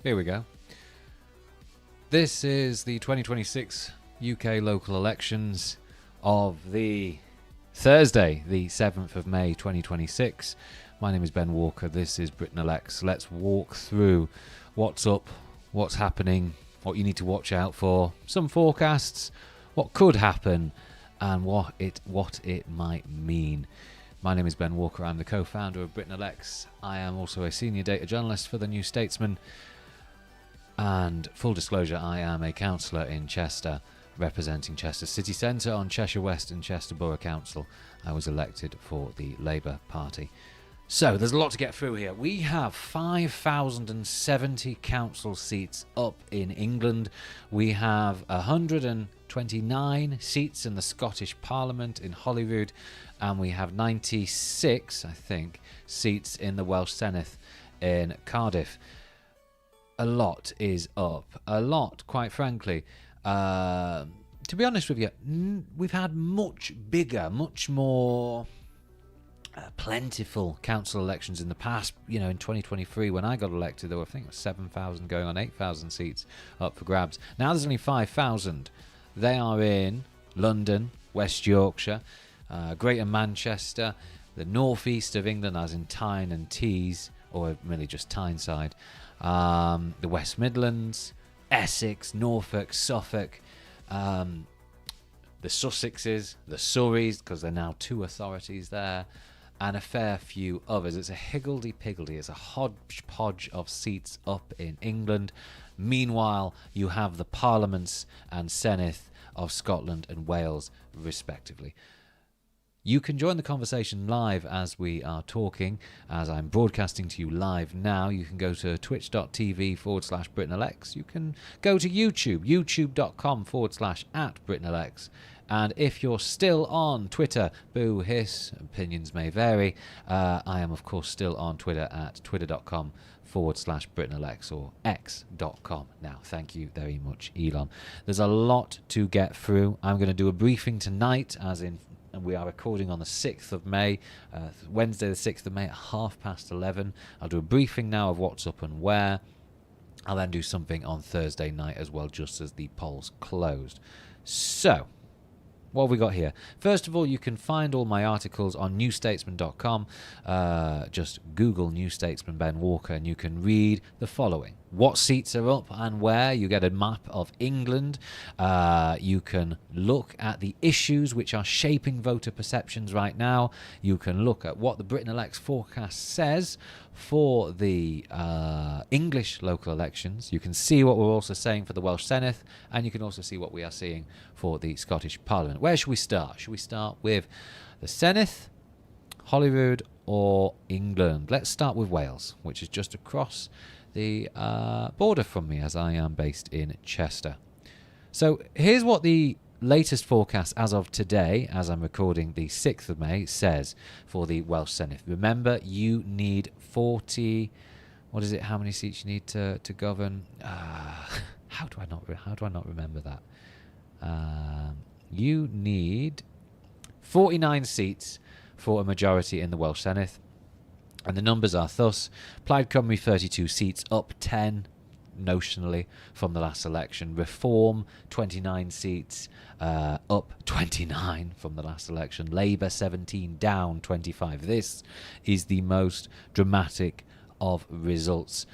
Here we go. This is the 2026 UK local elections of the Thursday, the 7th of May 2026. My name is Ben Walker. This is Britain Elects. Let's walk through what's up, what's happening, what you need to watch out for, some forecasts, what could happen, and what it might mean. My name is Ben Walker. I'm the co-founder of Britain Elects. I am also a senior data journalist for the New Statesman. And full disclosure, I am a councillor in Chester, representing Chester City Centre on Cheshire West and Chester Borough Council. I was elected for the Labour Party. So there's a lot to get through here. We have 5,070 council seats up in England. We have 129 seats in the Scottish Parliament in Holyrood, and we have 96, I think, seats in the Welsh Senedd in Cardiff. A lot is up. A lot, quite frankly. To be honest with you, we've had much bigger, much more plentiful council elections in the past. You know, in 2023, when I got elected, there were, I think, 7,000 going on 8,000 seats up for grabs. Now there's only 5,000. They are in London, West Yorkshire, Greater Manchester, the northeast of England, as in Tyne and Tees, or really just Tyneside, the West Midlands, Essex, Norfolk, Suffolk, the Sussexes, the Surreys, because there are now two authorities there, and a fair few others. It's a higgledy-piggledy. It's a hodgepodge of seats up in England. Meanwhile, you have the Parliaments and Senedd of Scotland and Wales, respectively. You can join the conversation live as we are talking, as I'm broadcasting to you live now. You can go to twitch.tv/BritainElects. You can go to YouTube, youtube.com/@BritainElects. And if you're still on Twitter, boo, hiss, opinions may vary. I am, of course, still on Twitter at twitter.com/BritainElects or x.com. Now, thank you very much, Elon. There's a lot to get through. I'm going to do a briefing tonight, as in, and we are recording on the 6th of May, Wednesday the 6th of May at 11:30. I'll do a briefing now of what's up and where. I'll then do something on Thursday night as well, just as the polls closed. So, what have we got here? First of all, you can find all my articles on newstatesman.com. Just Google New Statesman Ben Walker and you can read the following. What seats are up and where. You get a map of England. You can look at the issues which are shaping voter perceptions right now. You can look at what the Britain Elects forecast says for the English local elections. You can see what we're also saying for the Welsh Senedd, and you can also see what we are seeing for the Scottish Parliament. Where should we start? Should we start with the Senedd, Holyrood, or England? Let's start with Wales, which is just across the border from me, as I am based in Chester. So here's what the latest forecast as of today, as I'm recording the 6th of May, says for the Welsh Senedd. Remember, you need 40... What is it? How many seats you need to govern? How do I not remember that? You need 49 seats for a majority in the Welsh Senedd. And the numbers are thus: Plaid Cymru 32 seats, up 10 notionally from the last election. Reform 29 seats, up 29 from the last election. Labour 17, down 25. This is the most dramatic of results.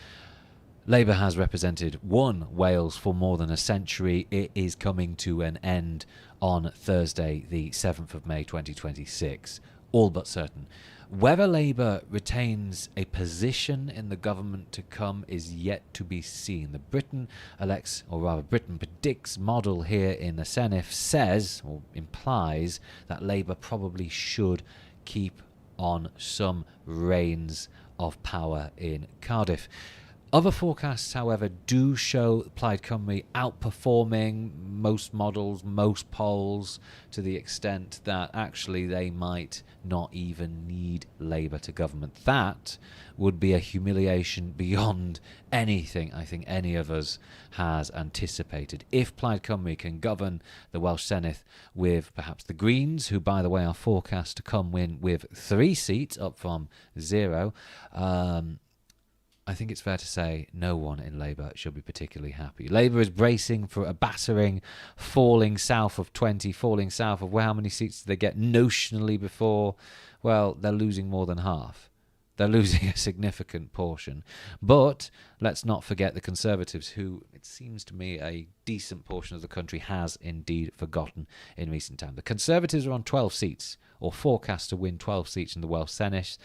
Labour has represented Wales for more than a century. It is coming to an end on Thursday, the 7th of May 2026. All but certain. Whether Labour retains a position in the government to come is yet to be seen. The Britain Elects, or rather Britain Predicts model here in the Senedd says, or implies, that Labour probably should keep on some reins of power in Cardiff. Other forecasts, however, do show Plaid Cymru outperforming most models, most polls, to the extent that actually they might not even need Labour to government. That would be a humiliation beyond anything I think any of us has anticipated. If Plaid Cymru can govern the Welsh Senedd with perhaps the Greens, who, by the way, are forecast to come in with 3 seats up from 0, I think it's fair to say no one in Labour should be particularly happy. Labour is bracing for a battering, falling south of 20, falling south of, well, how many seats did they get notionally before? Well, they're losing more than half. They're losing a significant portion. But let's not forget the Conservatives, who, it seems to me, a decent portion of the country has indeed forgotten in recent time. The Conservatives are on 12 seats, or forecast to win 12 seats in the Welsh Senedd.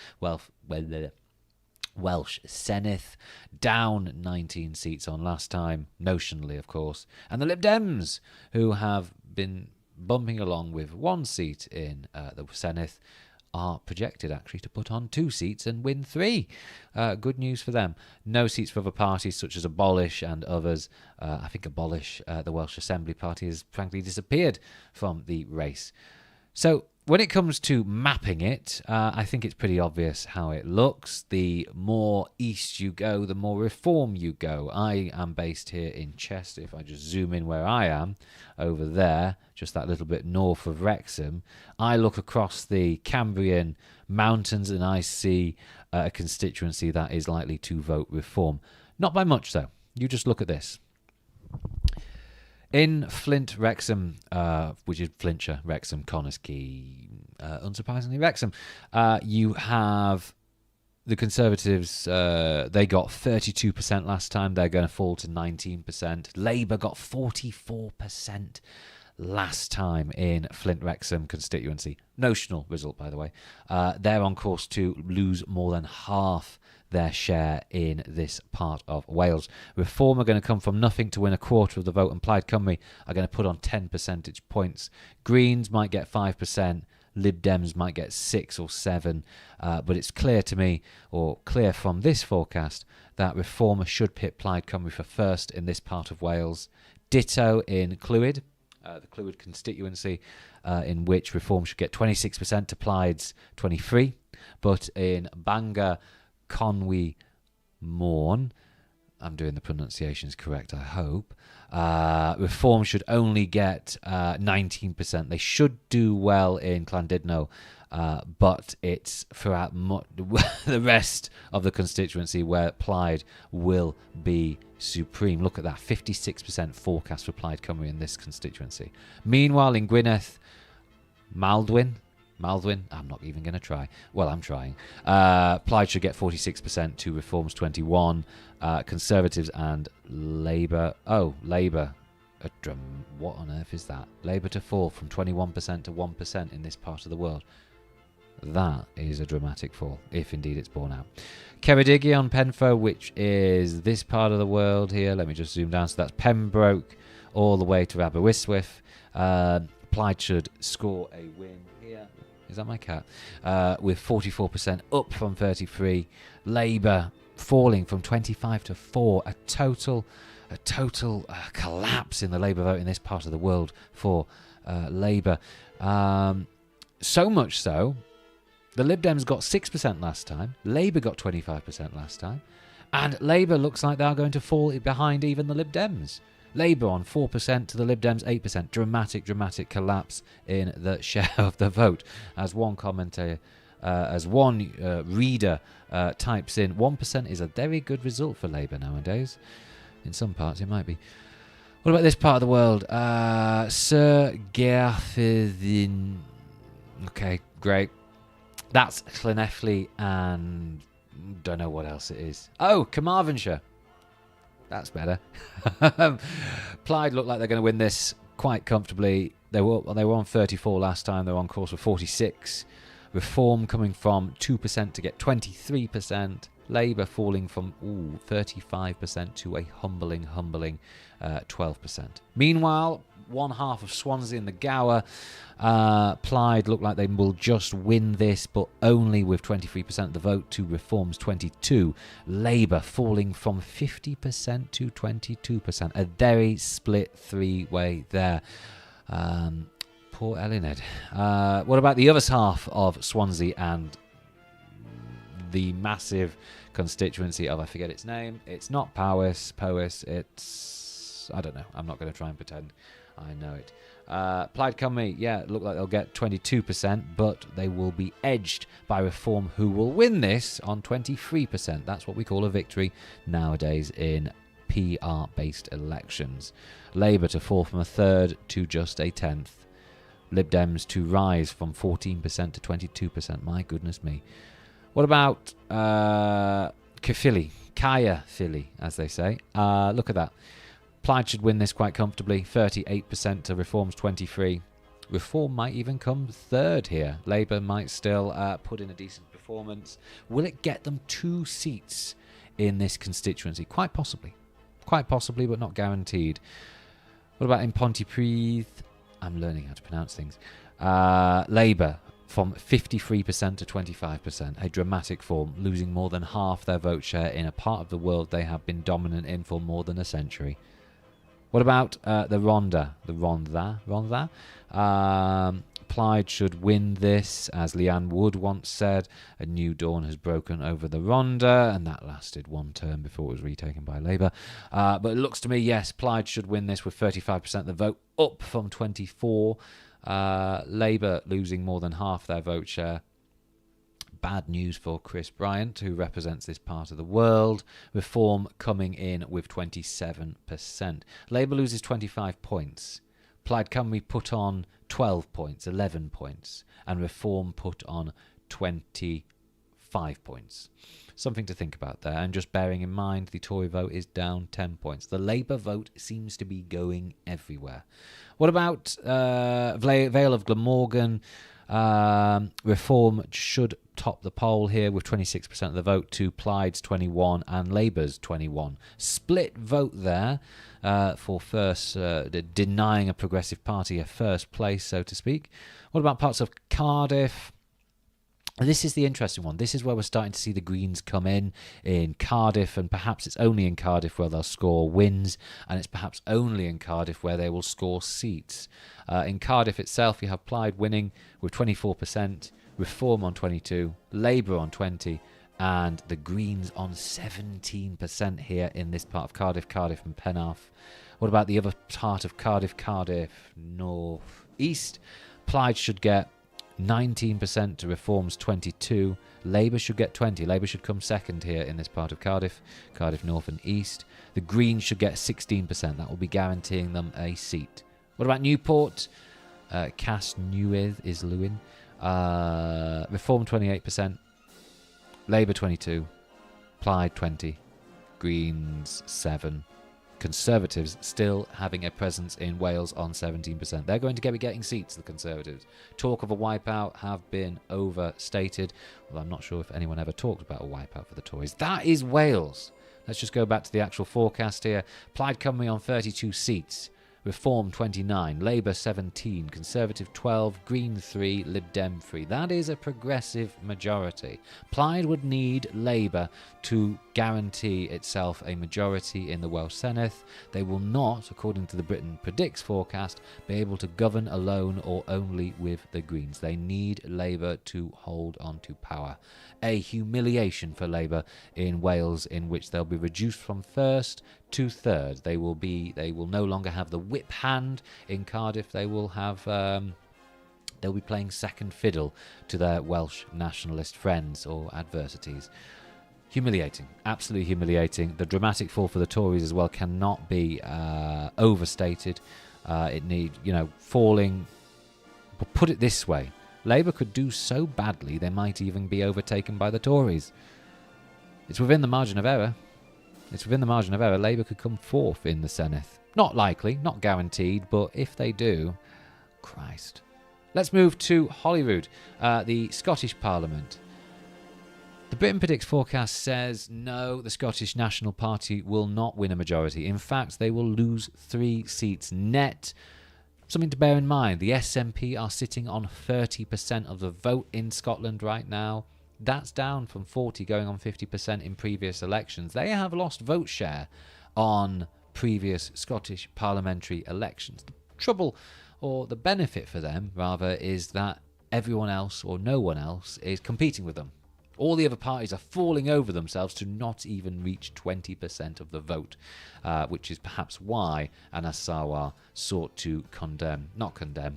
Welsh Senedd, down 19 seats on last time, notionally, of course. And the Lib Dems, who have been bumping along with 1 seat in the Senedd, are projected actually to put on 2 seats and win 3. Good news for them. No seats for other parties such as Abolish and others. I think Abolish, the Welsh Assembly Party, has frankly disappeared from the race. So when it comes to mapping it, I think it's pretty obvious how it looks. The more east you go, the more reform you go. I am based here in Chester. If I just zoom in where I am, over there, just that little bit north of Wrexham, I look across the Cambrian mountains and I see a constituency that is likely to vote reform. Not by much, though. You just look at this. In Flint, Wrexham, which is Flintshire, Wrexham, Conisky, unsurprisingly Wrexham, you have the Conservatives, they got 32% last time. They're going to fall to 19%. Labour got 44% last time in Flint, Wrexham constituency. Notional result, by the way. They're on course to lose more than half their share in this part of Wales. Reform are going to come from nothing to win a quarter of the vote, and Plaid Cymru are going to put on 10 percentage points. Greens might get 5%, Lib Dems might get 6 or 7, but it's clear to me, or clear from this forecast, that Reform should pit Plaid Cymru for first in this part of Wales. Ditto in Clwyd, the Clwyd constituency, in which Reform should get 26% to Plaid's 23%, but in Bangor, Conwy, Morn, I'm doing the pronunciations correct, I hope. Reform should only get 19%. They should do well in Llandudno, but it's throughout the rest of the constituency where Plaid will be supreme. Look at that, 56% forecast for Plaid Cymru in this constituency. Meanwhile, in Gwynedd, Maldwyn, I'm not even going to try. Well, I'm trying. Plaid should get 46% to Reform's 21%. Conservatives and Labour. Oh, Labour. What on earth is that? Labour to fall from 21% to 1% in this part of the world. That is a dramatic fall, if indeed it's borne out. Ceredigion, Penfro, which is this part of the world here. Let me just zoom down. So that's Pembroke all the way to Aberystwyth. Plaid should score a win here. Is that my cat? With 44%, up from 33%. Labour falling from 25 to 4. A total collapse in the Labour vote in this part of the world for Labour. So much so, the Lib Dems got 6% last time. Labour got 25% last time. And Labour looks like they are going to fall behind even the Lib Dems. Labour on 4% to the Lib Dems 8%. Dramatic collapse in the share of the vote. As one commentator, reader types in, 1% is a very good result for Labour nowadays. In some parts it might be. What about this part of the world? Sir Gerfyddin. Okay, great. That's Llanelli and don't know what else it is. Oh, Carmarthenshire. That's better. Plaid look like they're going to win this quite comfortably. They were on 34 last time. They're on course for 46. Reform coming from 2% to get 23%. Labour falling from 35% to a humbling 12%. Meanwhile, one half of Swansea and the Gower, Plaid look like they will just win this, but only with 23% of the vote to Reform's 22%. Labour falling from 50% to 22%. A very split three-way there. Poor Elined. What about the other half of Swansea and the massive constituency of, I forget its name. It's not Powys, it's, I don't know. I'm not going to try and pretend I know it. Plaid Cymru, look like they'll get 22%, but they will be edged by Reform, who will win this on 23%. That's what we call a victory nowadays in PR-based elections. Labour to fall from a third to just a 10th. Lib Dems to rise from 14% to 22%. My goodness me. What about Kaya Philly, as they say? Look at that. Plaid should win this quite comfortably. 38% to Reform's 23%. Reform might even come third here. Labour might still put in a decent performance. Will it get them 2 seats in this constituency? Quite possibly. Quite possibly, but not guaranteed. What about in Pontypridd? I'm learning how to pronounce things. Labour from 53% to 25%. A dramatic fall, losing more than half their vote share in a part of the world they have been dominant in for more than a century. What about the Rhondda? The Rhondda? Plaid should win this, as Leanne Wood once said. A new dawn has broken over the Rhondda, and that lasted 1 term before it was retaken by Labour. But it looks to me, yes, Plaid should win this with 35% of the vote, up from 24%. Labour losing more than half their vote share. Bad news for Chris Bryant, who represents this part of the world. Reform coming in with 27%. Labour loses 25 points. Plaid Cymru put on 12 points, 11 points, and Reform put on 25 points. Something to think about there, and just bearing in mind the Tory vote is down 10 points. The Labour vote seems to be going everywhere. What about Vale of Glamorgan? Reform should top the poll here with 26% of the vote to Plaid's 21% and Labour's 21%. Split vote there for first, denying a progressive party a first place, so to speak. What about parts of Cardiff? This is the interesting one. This is where we're starting to see the Greens come in Cardiff, and perhaps it's only in Cardiff where they'll score wins, and it's perhaps only in Cardiff where they will score seats. In Cardiff itself, you have Plaid winning with 24%, Reform on 22%, Labour on 20%, and the Greens on 17% here in this part of Cardiff and Penarth. What about the other part of Cardiff North East? Plaid should get 19% to Reform's 22%. Labour should get 20%. Labour should come second here in this part of Cardiff North and East. The Greens should get 16%. That will be guaranteeing them a seat. What about Newport? Cas Newydd is Lewin. Reform 28%. Labour 22%. Plaid 20%. Greens 7%. Conservatives still having a presence in Wales on 17%. They're going to be getting seats, the Conservatives. Talk of a wipeout have been overstated. Well, I'm not sure if anyone ever talked about a wipeout for the Tories. That is Wales. Let's just go back to the actual forecast here. Plaid Cymru on 32 seats. Reform 29, Labour 17, Conservative 12, Green 3, Lib Dem 3. That is a progressive majority. Plaid would need Labour to guarantee itself a majority in the Welsh Senedd. They will not, according to the Britain Predicts forecast, be able to govern alone or only with the Greens. They need Labour to hold on to power. A humiliation for Labour in Wales, in which they'll be reduced from first to third. They will no longer have the whip hand in Cardiff. They will have they'll be playing second fiddle to their Welsh nationalist friends or adversities. Humiliating, absolutely humiliating. The dramatic fall for the Tories as well cannot be overstated. Falling. But put it this way, Labour could do so badly they might even be overtaken by the Tories. It's within the margin of error. Labour could come fourth in the Senedd. Not likely, not guaranteed, but if they do, Christ. Let's move to Holyrood, the Scottish Parliament. The Britain Predicts forecast says no, the Scottish National Party will not win a majority. In fact, they will lose 3 seats net. Something to bear in mind, the SNP are sitting on 30% of the vote in Scotland right now. That's down from 40 going on 50% in previous elections. They have lost vote share on previous Scottish parliamentary elections. The trouble, or the benefit for them, rather, is that everyone else or no one else is competing with them. All the other parties are falling over themselves to not even reach 20% of the vote, which is perhaps why Anas Sarwar sought to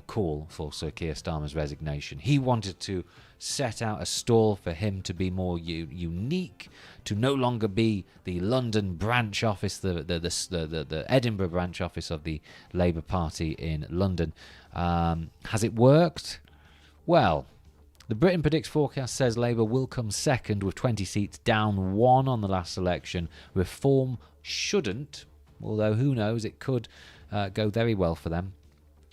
call for Sir Keir Starmer's resignation. He wanted to set out a stall for him to be more unique, to no longer be the London branch office, the Edinburgh branch office of the Labour Party in London. Has it worked? Well, the Britain Predicts forecast says Labour will come second with 20 seats, down 1 on the last election. Reform shouldn't, although who knows, it could go very well for them.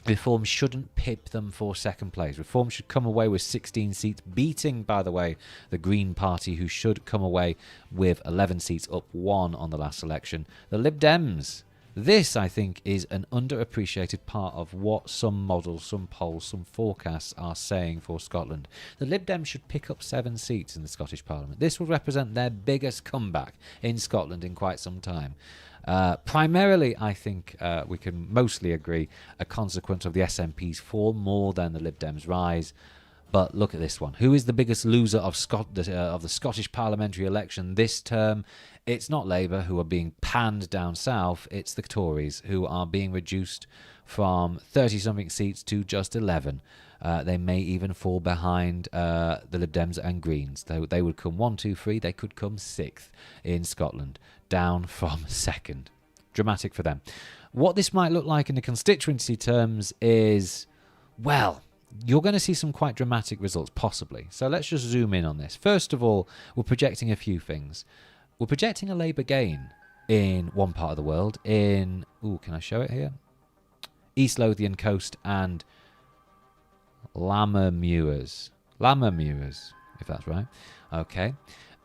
Reform shouldn't pip them for second place. Reform should come away with 16 seats, beating, by the way, the Green Party, who should come away with 11 seats, up 1 on the last election. The Lib Dems. This, I think, is an underappreciated part of what some models, some polls, some forecasts are saying for Scotland. The Lib Dems should pick up 7 seats in the Scottish Parliament. This would represent their biggest comeback in Scotland in quite some time. Primarily, I think we can mostly agree, a consequence of the SNP's fall more than the Lib Dems' rise. But look at this one. Who is the biggest loser of the Scottish parliamentary election this term? It's not Labour, who are being panned down south. It's the Tories, who are being reduced from 30-something seats to just 11. They may even fall behind the Lib Dems and Greens. They would come 1, 2, 3. They could come 6th in Scotland, down from 2nd. Dramatic for them. What this might look like in the constituency terms is, well, you're going to see some quite dramatic results, possibly. So let's just zoom in on this. First of all, we're projecting a few things. We're projecting a Labour gain in one part of the world, in, can I show it here? East Lothian Coast and Lammermuirs, if that's right. Okay.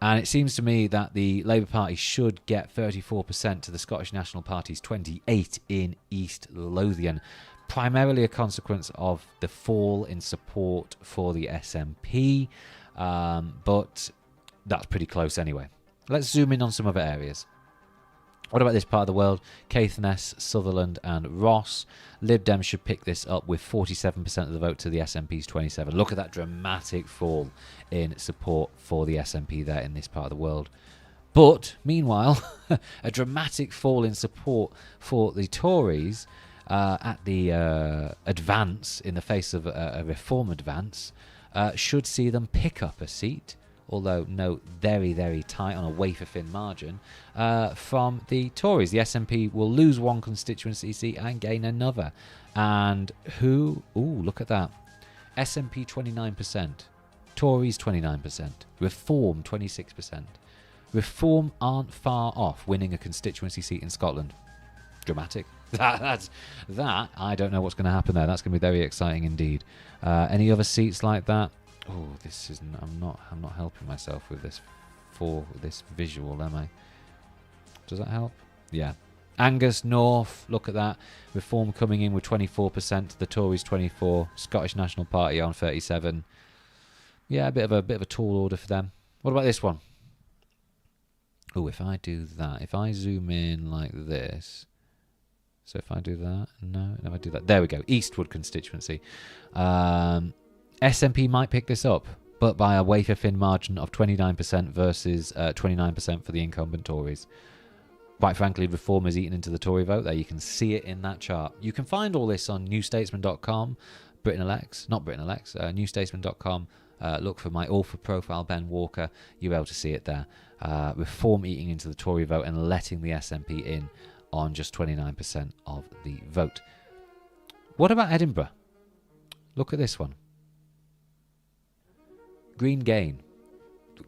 And it seems to me that the Labour Party should get 34% to the Scottish National Party's 28 in East Lothian, primarily a consequence of the fall in support for the SNP, but that's pretty close anyway. Let's zoom in on some other areas. What about this part of the world? Caithness, Sutherland and Ross. Lib Dems should pick this up with 47% of the vote to the SNP's 27. Look at that dramatic fall in support for the SNP there in this part of the world. But, meanwhile, a dramatic fall in support for the Tories at the advance, in the face of a reform advance, should see them pick up a seat, although no, very, very tight on a wafer-thin margin, from the Tories. The SNP will lose one constituency seat and gain another. And who? Look at that. SNP 29%, Tories 29%, Reform 26%. Reform aren't far off winning a constituency seat in Scotland. Dramatic. That I don't know what's going to happen there. That's going to be very exciting indeed. Any other seats like that? This is. I'm not helping myself with this visual, am I? Does that help? Yeah. Angus North. Look at that. Reform coming in with 24%. The Tories 24%. Scottish National Party on 37%. Yeah, a bit of a tall order for them. What about this one? If I do that, if I zoom in like this. So if I do that, no, if I do that, there we go. Eastwood constituency. SNP might pick this up, but by a wafer-thin margin of 29% versus 29% for the incumbent Tories. Quite frankly, Reform has eaten into the Tory vote there. You can see it in that chart. You can find all this on newstatesman.com, newstatesman.com. Look for my author profile, Ben Walker. You're able to see it there. Reform eating into the Tory vote and letting the SNP in on just 29% of the vote. What about Edinburgh? Look at this one. Green gain.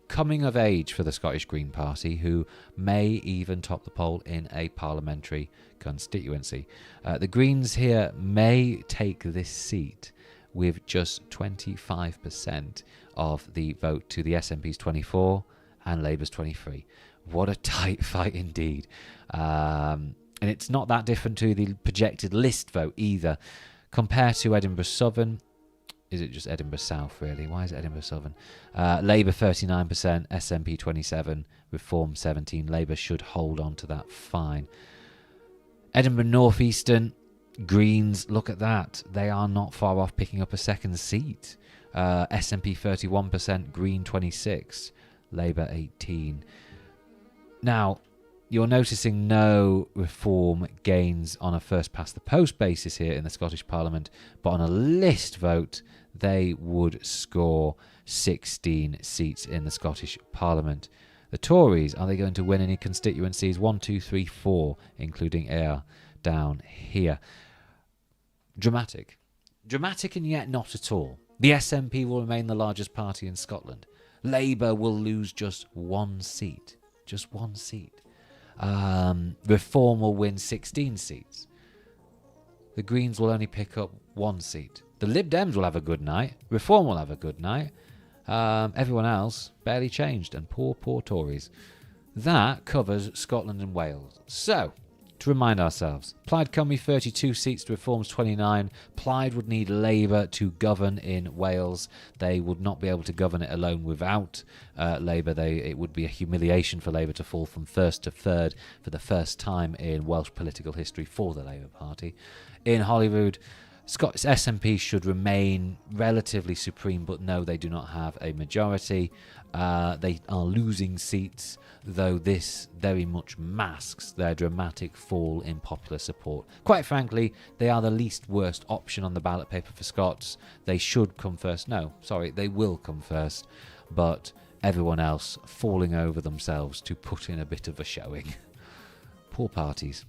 Coming of age for the Scottish Green Party, who may even top the poll in a parliamentary constituency. The Greens here may take this seat with just 25% of the vote to the SNP's 24 and Labour's 23. What a tight fight indeed. And it's not that different to the projected list vote either. Compared to Edinburgh Southern, is it just Edinburgh South really? Why is it Edinburgh Southern? Labour 39%, SNP 27%, Reform 17%. Labour should hold on to that fine. Edinburgh North Eastern, Greens, look at that. They are not far off picking up a second seat. SNP 31%, Green 26%, Labour 18%. Now, you're noticing no reform gains on a first-past-the-post basis here in the Scottish Parliament, but on a list vote, they would score 16 seats in the Scottish Parliament. The Tories, are they going to win any constituencies? 1, 2, 3, 4, including Ayr down here. Dramatic. Dramatic and yet not at all. The SNP will remain the largest party in Scotland. Labour will lose just one seat. Just one seat. Reform will win 16 seats. The Greens will only pick up one seat. The Lib Dems will have a good night. Reform will have a good night. Everyone else barely changed. And poor Tories. That covers Scotland and Wales. So, to remind ourselves, Plaid Cymru 32 seats to Reform's 29. Plaid would need Labour to govern in Wales. They would not be able to govern it alone without Labour. It would be a humiliation for Labour to fall from first to third for the first time in Welsh political history for the Labour Party. In Holyrood, Scott's SNP should remain relatively supreme, but no, they do not have a majority. They are losing seats, though this very much masks their dramatic fall in popular support. Quite frankly, they are the least worst option on the ballot paper for Scots. They should come first. No, sorry, they will come first, but everyone else falling over themselves to put in a bit of a showing. Poor parties.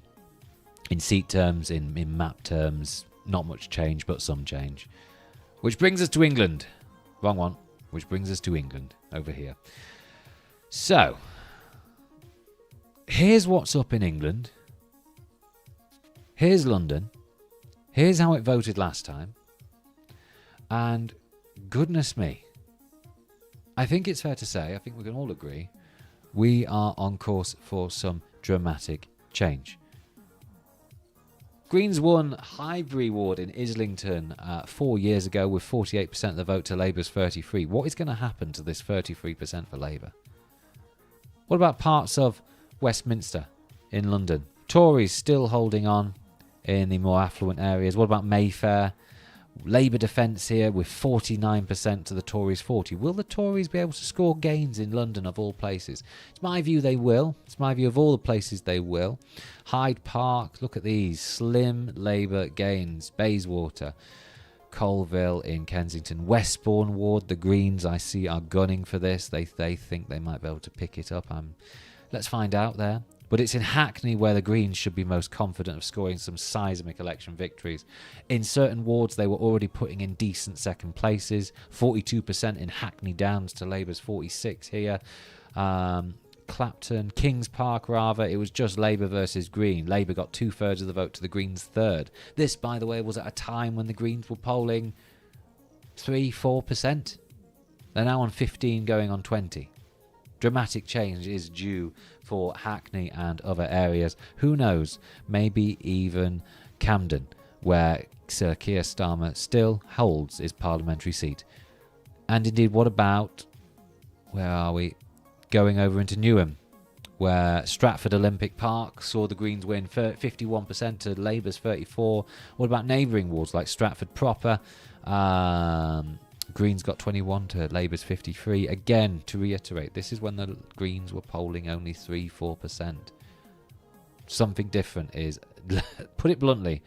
In seat terms, in map terms, not much change, but some change. Which brings us to England. Wrong one. Which brings us to England, over here. So, here's what's up in England. Here's London. Here's how it voted last time. And goodness me, I think it's fair to say, I think we can all agree, we are on course for some dramatic change. Greens won Highbury ward in Islington 4 years ago with 48% of the vote to Labour's 33%. What is going to happen to this 33% for Labour? What about parts of Westminster in London? Tories still holding on in the more affluent areas. What about Mayfair? Labour defence here with 49% to the Tories 40%. Will the Tories be able to score gains in London of all places? It's my view they will. It's my view of all the places they will. Hyde Park, look at these. Slim Labour gains. Bayswater, Colville in Kensington. Westbourne ward, the Greens I see are gunning for this. They think they might be able to pick it up. Let's find out there. But it's in Hackney where the Greens should be most confident of scoring some seismic election victories. In certain wards, they were already putting in decent second places. 42% in Hackney Downs to Labour's 46% here. Clapton, Kings Park rather, it was just Labour versus Green. Labour got 2/3 of the vote to the Greens' 1/3. This, by the way, was at a time when the Greens were polling 3-4%. They're now on 15 going on 20. Dramatic change is due for Hackney and other areas. Who knows? Maybe even Camden, where Sir Keir Starmer still holds his parliamentary seat. And indeed, what about, where are we? Going over into Newham, where Stratford Olympic Park saw the Greens win 51% to Labour's 34%. What about neighbouring wards like Stratford proper? Greens got 21 to Labour's 53%. Again, to reiterate, this is when the Greens were polling only 3-4%. Something different is, put it bluntly,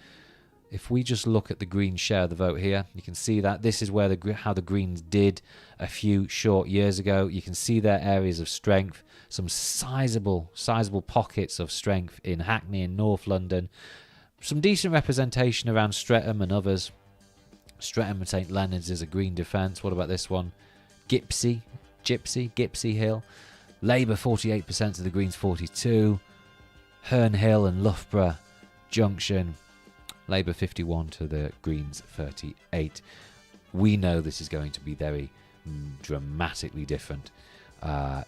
if we just look at the Greens share of the vote here, you can see that this is where how the Greens did a few short years ago. You can see their areas of strength, some sizable pockets of strength in Hackney and North London, some decent representation around Streatham and others. Streatham and St Leonard's is a Green defence. What about this one? Gipsy Hill. Labour 48% to the Greens 42%. Herne Hill and Loughborough Junction. Labour 51% to the Greens 38%. We know this is going to be very dramatically different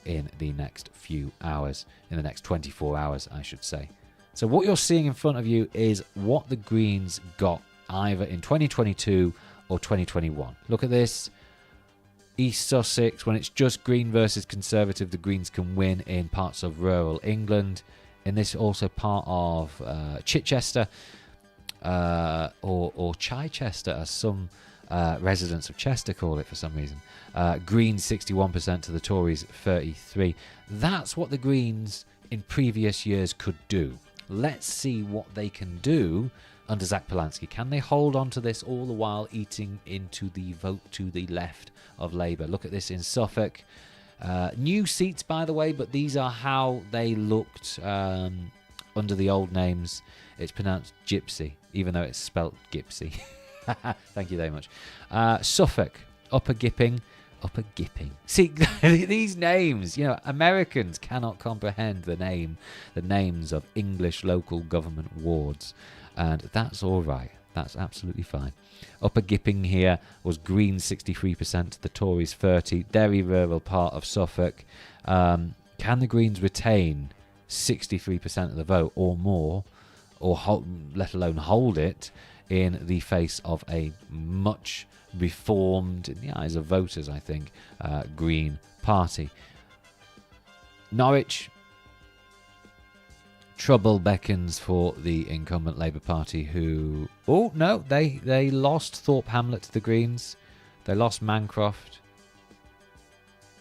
in the next few hours, in the next 24 hours, I should say. So what you're seeing in front of you is what the Greens got either in 2022 or 2021. Look at this. East Sussex, when it's just Green versus Conservative, the Greens can win in parts of rural England. In this also part of Chichester or Chichester, as some Residents of Chester call it for some reason. Greens 61% to the Tories 33%. That's what the Greens in previous years could do. Let's see what they can do under Zach Polanski. Can they hold on to this all the while eating into the vote to the left of Labour? Look at this in Suffolk. New seats, by the way, but these are how they looked under the old names. It's pronounced Gypsy, even though it's spelt Gipsy. Thank you very much. Suffolk, Upper Gipping. See, these names, Americans cannot comprehend the names of English local government wards. And that's all right. That's absolutely fine. Upper Gipping here was Greens 63% to the Tories 30%. Very rural part of Suffolk. Can the Greens retain 63% of the vote or more, or let alone hold it, in the face of a much reformed, in the eyes of voters, I think, Green Party? Norwich, trouble beckons for the incumbent Labour Party, who... Oh, no, they lost Thorpe Hamlet to the Greens. They lost Mancroft.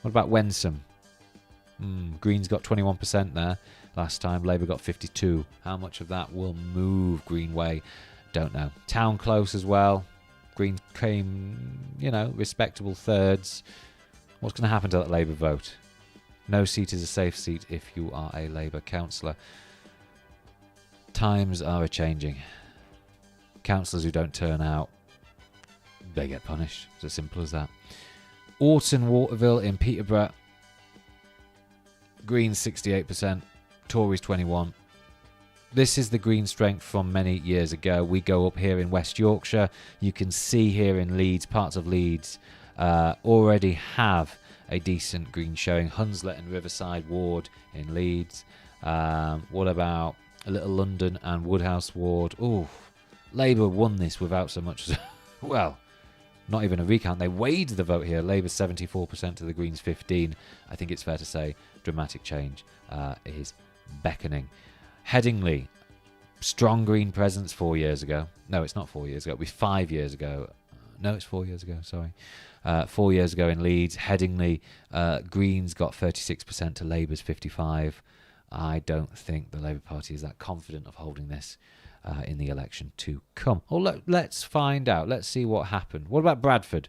What about Wensum? Greens got 21% there last time. Labour got 52%. How much of that will move Greenway? Don't know. Town Close as well. Greens came, respectable thirds. What's going to happen to that Labour vote? No seat is a safe seat if you are a Labour councillor. Times are a-changing. Councillors who don't turn out, they get punished. It's as simple as that. Orton Waterville in Peterborough. Greens 68%, Tories 21%. This is the Green strength from many years ago. We go up here in West Yorkshire. You can see here in Leeds, parts of Leeds already have a decent Green showing. Hunslet and Riverside Ward in Leeds. What about a Little London and Woodhouse Ward? Oh, Labour won this without so much as... well, not even a recount. They weighed the vote here. Labour 74% to the Greens 15%. I think it's fair to say dramatic change is beckoning. Headingley, strong Green presence 4 years ago. No, it's not 4 years ago. It was 5 years ago. No, it's 4 years ago. Sorry. 4 years ago in Leeds. Headingley, Greens got 36% to Labour's 55%. I don't think the Labour Party is that confident of holding this in the election to come. Oh, let's find out. Let's see what happened. What about Bradford?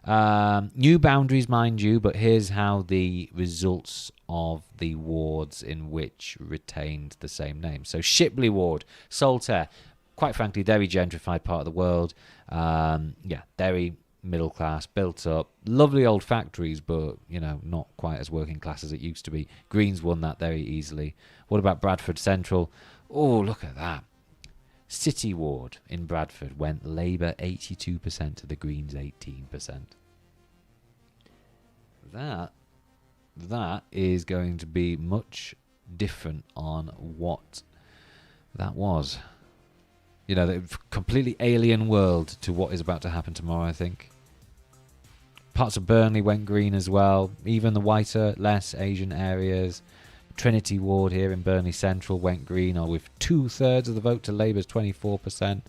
New boundaries, mind you, but here's how the results of the wards in which retained the same name. So Shipley Ward, Saltaire, quite frankly, very gentrified part of the world. Very middle class, built up, lovely old factories, but not quite as working class as it used to be. Greens won that very easily. What about Bradford Central? Oh, look at that. City Ward in Bradford went Labour 82% to the Greens 18%. That is going to be much different on what that was. The completely alien world to what is about to happen tomorrow, I think. Parts of Burnley went Green as well. Even the whiter, less Asian areas. Trinity Ward here in Burnley Central went Green, or with 2/3 of the vote to Labour's 24%.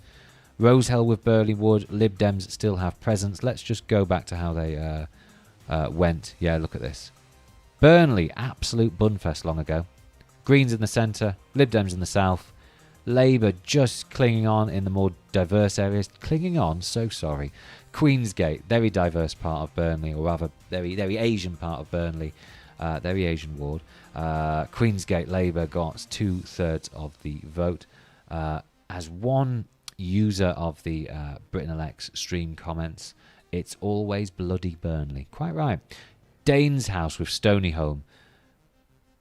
Rosehill with Burley Wood. Lib Dems still have presence. Let's just go back to how they went. Yeah, look at this. Burnley, absolute bunfest long ago. Greens in the centre, Lib Dems in the south. Labour just clinging on in the more diverse areas. Clinging on, so sorry. Queensgate, very diverse part of Burnley, or rather very, very Asian part of Burnley. Very Asian ward. Queensgate Labour got 2/3 of the vote. As one user of the Britain Elects stream comments, it's always bloody Burnley. Quite right. Danes House with Stonyholm.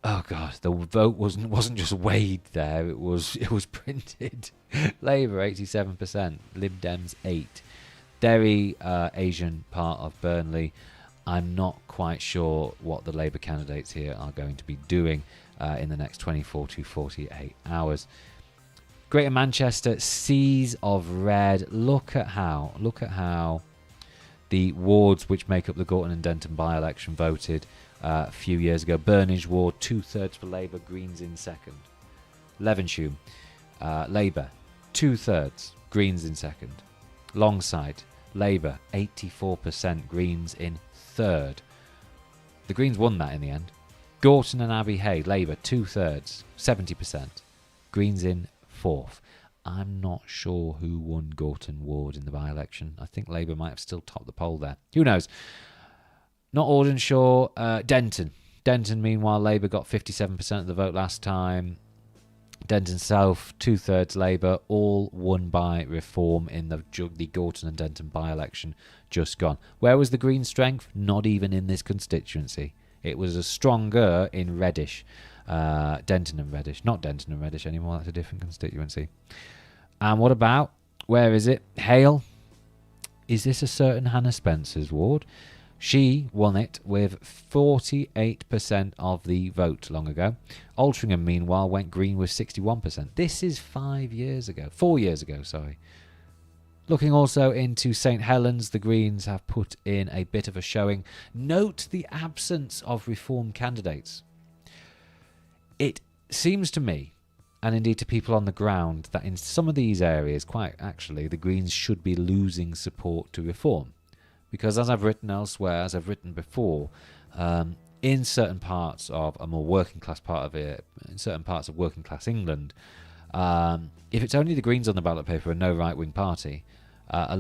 Oh God, the vote wasn't just weighed there. It was printed. Labour 87%, Lib Dems 8%. Very Asian part of Burnley. I'm not quite sure what the Labour candidates here are going to be doing in the next 24 to 48 hours. Greater Manchester, seas of red. Look at how the wards which make up the Gorton and Denton by-election voted a few years ago. Burnage Ward, 2/3 for Labour, Greens in second. Levenshulme, Labour, 2/3, Greens in second. Longside, Labour 84%, Greens in third. The Greens won that in the end. Gorton and Abbey Hay, Labour 2/3, 70%, Greens in fourth. I'm not sure who won Gorton Ward in the by-election. I think Labour might have still topped the poll there. Who knows? Not Audenshaw, Denton. Denton, meanwhile, Labour got 57% of the vote last time. Denton South, 2/3 Labour, all won by Reform in the Gorton and Denton by-election just gone. Where was the Green strength? Not even in this constituency. It was stronger in Reddish. Denton and Reddish. Not Denton and Reddish anymore, that's a different constituency. And what about, where is it? Hale. Is this a certain Hannah Spencer's ward? She won it with 48% of the vote long ago. Altrincham, meanwhile, went Green with 61%. This is 4 years ago, sorry. Looking also into St Helens, the Greens have put in a bit of a showing. Note the absence of Reform candidates. It seems to me, and indeed to people on the ground, that in some of these areas, quite actually, the Greens should be losing support to Reform. Because as I've written elsewhere, as I've written before, in certain parts of a more working class part of it, in certain parts of working class England, if it's only the Greens on the ballot paper and no right-wing party, a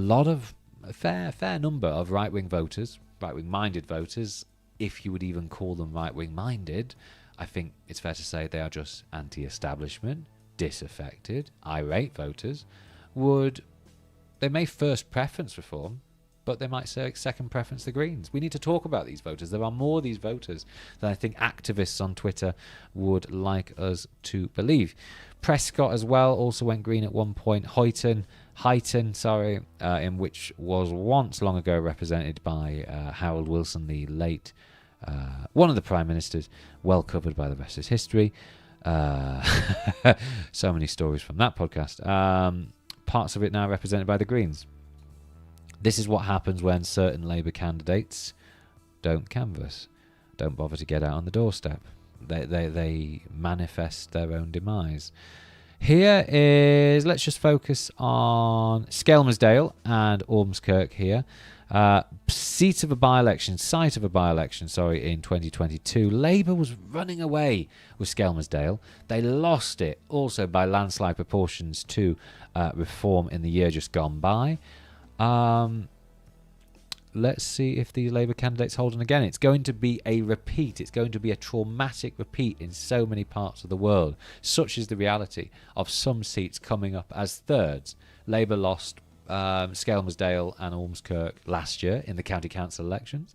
fair number of right-wing voters, right-wing minded voters, if you would even call them right-wing minded, I think it's fair to say they are just anti-establishment, disaffected, irate voters, they may first preference Reform, but they might say second preference the Greens. We need to talk about these voters. There are more of these voters than I think activists on Twitter would like us to believe. Prescott as well also went Green at one point. Huyton, in which was once long ago represented by Harold Wilson, the late one of the Prime Ministers, well covered by the rest is history. So many stories from that podcast. Parts of it now represented by the Greens. This is what happens when certain Labour candidates don't canvass, don't bother to get out on the doorstep. They manifest their own demise. Here is, let's just focus on Skelmersdale and Ormskirk here. Site of a by-election, in 2022. Labour was running away with Skelmersdale. They lost it also by landslide proportions to Reform in the year just gone by. Let's see if the Labour candidates hold on again. It's going to be a repeat. It's going to be a traumatic repeat in so many parts of the world. Such is the reality of some seats coming up as thirds. Labour lost Skelmersdale and Ormskirk last year in the county council elections,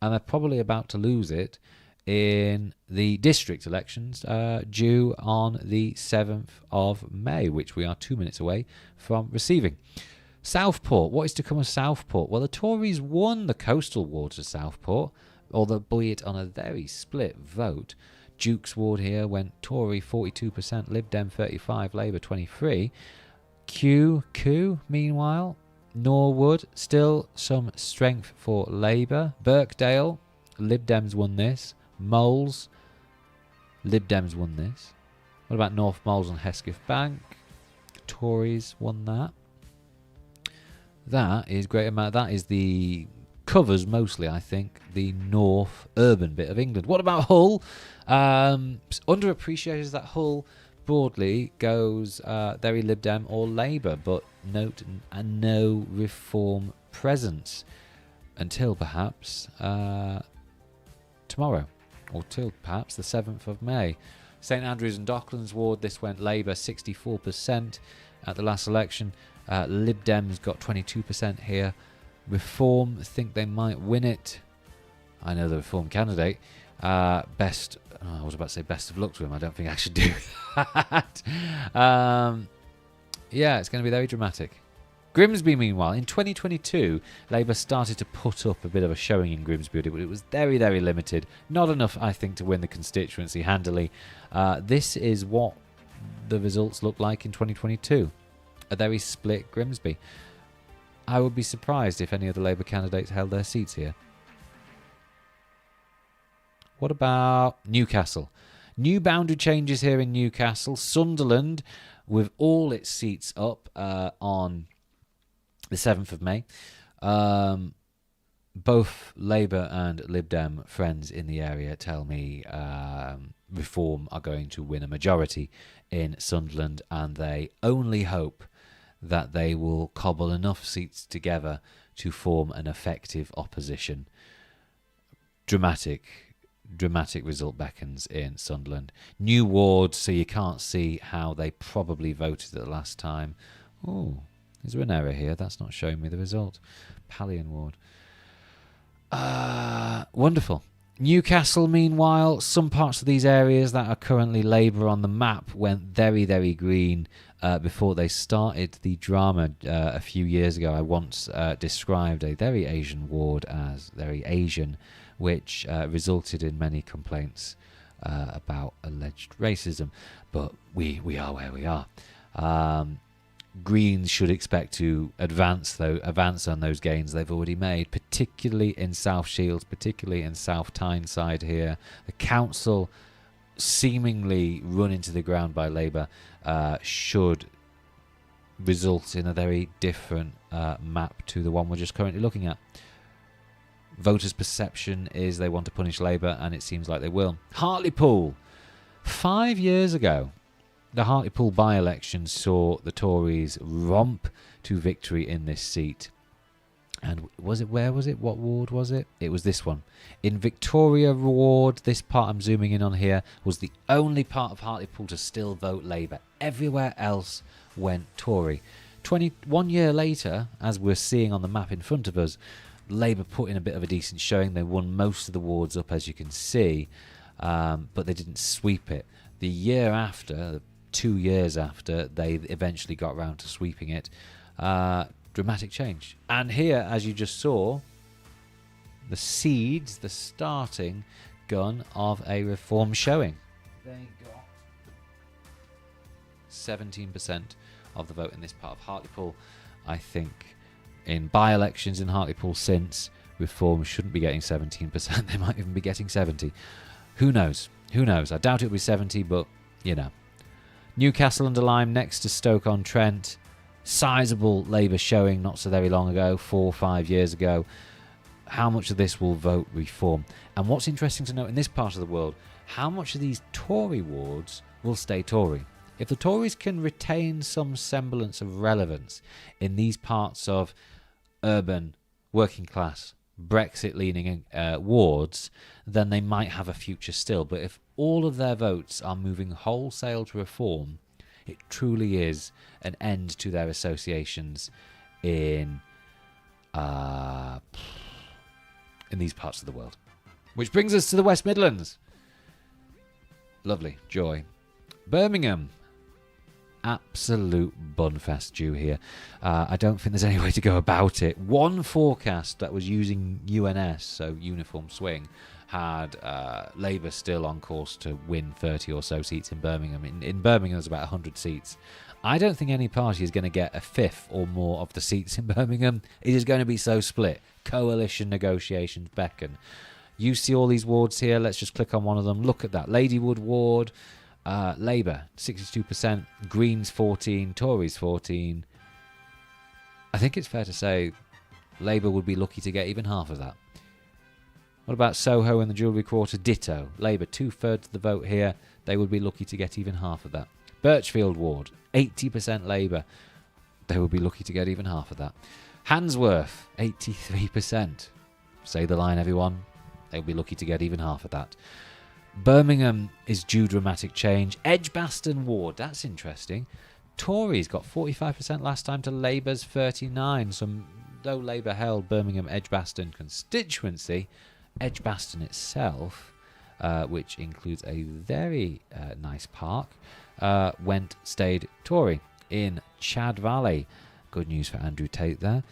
and they're probably about to lose it in the district elections due on the 7th of May, which we are 2 minutes away from receiving. Southport. What is to come of Southport? Well, the Tories won the coastal wards of Southport, albeit on a very split vote. Duke's ward here went Tory 42%, Lib Dem 35%, Labour 23%. Kew, meanwhile, Norwood, still some strength for Labour. Birkdale, Lib Dems won this. Moles, Lib Dems won this. What about North Moles and Hesketh Bank? Tories won that. That is great amount. That is the covers mostly, I think, the north urban bit of England. What about Hull? Underappreciated is that Hull broadly goes very Lib Dem or Labour, but note no Reform presence until perhaps tomorrow, or till perhaps the 7th of May. St Andrews and Docklands ward, this went Labour 64% at the last election. Lib Dems got 22% here. Reform think they might win it. I know the Reform candidate. I was about to say best of luck to him. I don't think I should do that. It's going to be very dramatic. Grimsby, meanwhile, in 2022, Labour started to put up a bit of a showing in Grimsby, but it was very, very limited. Not enough, I think, to win the constituency handily. This is what the results look like in 2022. A very split Grimsby. I would be surprised if any of the Labour candidates held their seats here. What about Newcastle? New boundary changes here in Newcastle. Sunderland, with all its seats up on the 7th of May. Both Labour and Lib Dem friends in the area tell me Reform are going to win a majority in Sunderland, and they only hope that they will cobble enough seats together to form an effective opposition. Dramatic result beckons in Sunderland. New wards, so you can't see how they probably voted at the last time. Oh, is there an error here? That's not showing me the result. Pallion ward. Wonderful. Newcastle, meanwhile, some parts of these areas that are currently Labour on the map went very, very green before they started the drama a few years ago. I once described a very Asian ward as very Asian, which resulted in many complaints about alleged racism. But we are where we are. Greens should expect to advance on those gains they've already made, particularly in South Shields, particularly in South Tyneside here. The council, seemingly run into the ground by Labour, should result in a very different map to the one we're just currently looking at. Voters' perception is they want to punish Labour, and it seems like they will. Hartlepool. 5 years ago, the Hartlepool by-election saw the Tories romp to victory in this seat. And where was it? What ward was it? It was this one. In Victoria Ward, this part I'm zooming in on here, was the only part of Hartlepool to still vote Labour. Everywhere else went Tory. 21 year later, as we're seeing on the map in front of us, Labour put in a bit of a decent showing. They won most of the wards up, as you can see, but they didn't sweep it. The year after, 2 years after, they eventually got round to sweeping it. Dramatic change. And here, as you just saw, the seeds, the starting gun of a Reform showing. They got 17% of the vote in this part of Hartlepool. I think in by-elections in Hartlepool since, Reform shouldn't be getting 17%. They might even be getting 70. Who knows? Who knows? I doubt it'll be 70, but, you know. Newcastle under Lyme next to Stoke-on-Trent. Sizable Labour showing not so very long ago, 4 or 5 years ago. How much of this will vote Reform? And what's interesting to note in this part of the world, how much of these Tory wards will stay Tory? If the Tories can retain some semblance of relevance in these parts of urban, working class, Brexit-leaning wards, then they might have a future still. But if all of their votes are moving wholesale to Reform, it truly is an end to their associations in these parts of the world. Which brings us to the West Midlands. Lovely, joy. Birmingham. Absolute bunfest due here. I don't think there's any way to go about it. One forecast that was using UNS, so Uniform Swing, had Labour still on course to win 30 or so seats in Birmingham. In Birmingham, there's about 100 seats. I don't think any party is going to get a fifth or more of the seats in Birmingham. It is going to be so split. Coalition negotiations beckon. You see all these wards here. Let's just click on one of them. Look at that. Ladywood ward. Labour, 62%, Greens 14, Tories 14. I think it's fair to say Labour would be lucky to get even half of that. What about Soho and the Jewellery Quarter? Ditto. Labour, 2/3 of the vote here. They would be lucky to get even half of that. Birchfield Ward, 80% Labour. They would be lucky to get even half of that. Handsworth, 83%. Say the line, everyone. They would be lucky to get even half of that. Birmingham is due dramatic change. Edgbaston Ward, that's interesting. Tories got 45% last time to Labour's 39%. So though Labour held Birmingham Edgbaston constituency, Edgbaston itself, which includes a very nice park, stayed Tory. In Chad Valley, good news for Andrew Tate there.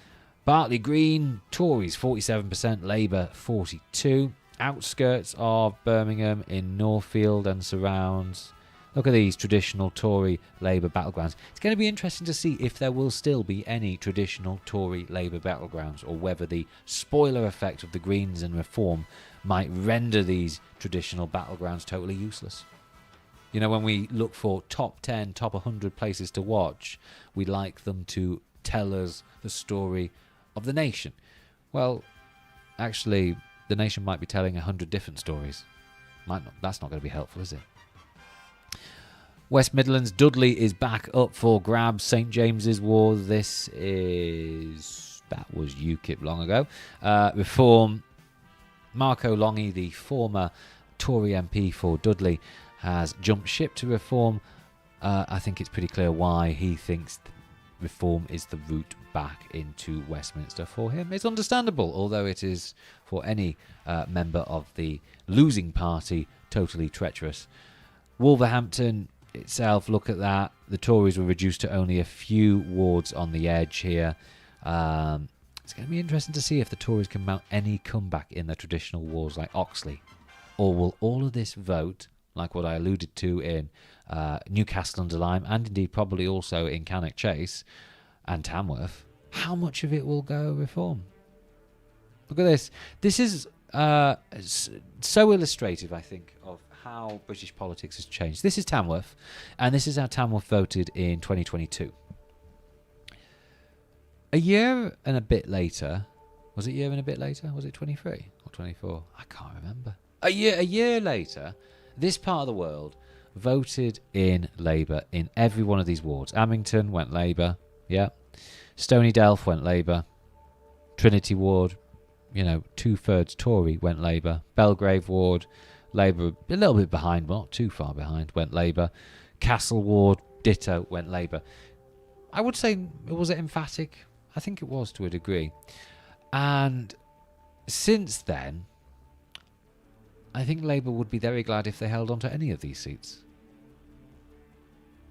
Bartley Green, Tories 47%, Labour 42%. Outskirts of Birmingham in Northfield and surrounds. Look at these traditional Tory Labour battlegrounds. It's going to be interesting to see if there will still be any traditional Tory Labour battlegrounds, or whether the spoiler effect of the Greens and Reform might render these traditional battlegrounds totally useless. You know, when we look for top 10, top 100 places to watch, we like them to tell us the story of the nation. Well, actually, the nation might be telling 100 different stories. That's not going to be helpful, is it? West Midlands, Dudley is back up for grabs. St James's Ward, that was UKIP long ago. Reform, Marco Longy, the former Tory MP for Dudley, has jumped ship to Reform. I think it's pretty clear why. He thinks Reform is the route back into Westminster for him. It's understandable, although it is for any member of the losing party totally treacherous. Wolverhampton itself, look at that. The Tories were reduced to only a few wards on the edge here. It's going to be interesting to see if the Tories can mount any comeback in their traditional wards like Oxley. Or will all of this vote, like what I alluded to in Newcastle-under-Lyme, and indeed probably also in Cannock Chase and Tamworth, how much of it will go Reform? Look at this. This is so illustrative, I think, of how British politics has changed. This is Tamworth, and this is how Tamworth voted in 2022. A year and a bit later, was it a year and a bit later? Was it 23 or 24? I can't remember. A year later, this part of the world voted in Labour in every one of these wards. Amington went Labour, yeah. Stony Delph went Labour. Trinity Ward, 2/3 Tory, went Labour. Belgrave Ward, Labour, a little bit behind, but not too far behind, went Labour. Castle Ward, ditto, went Labour. I would say, was it emphatic? I think it was to a degree. And since then, I think Labour would be very glad if they held on to any of these seats.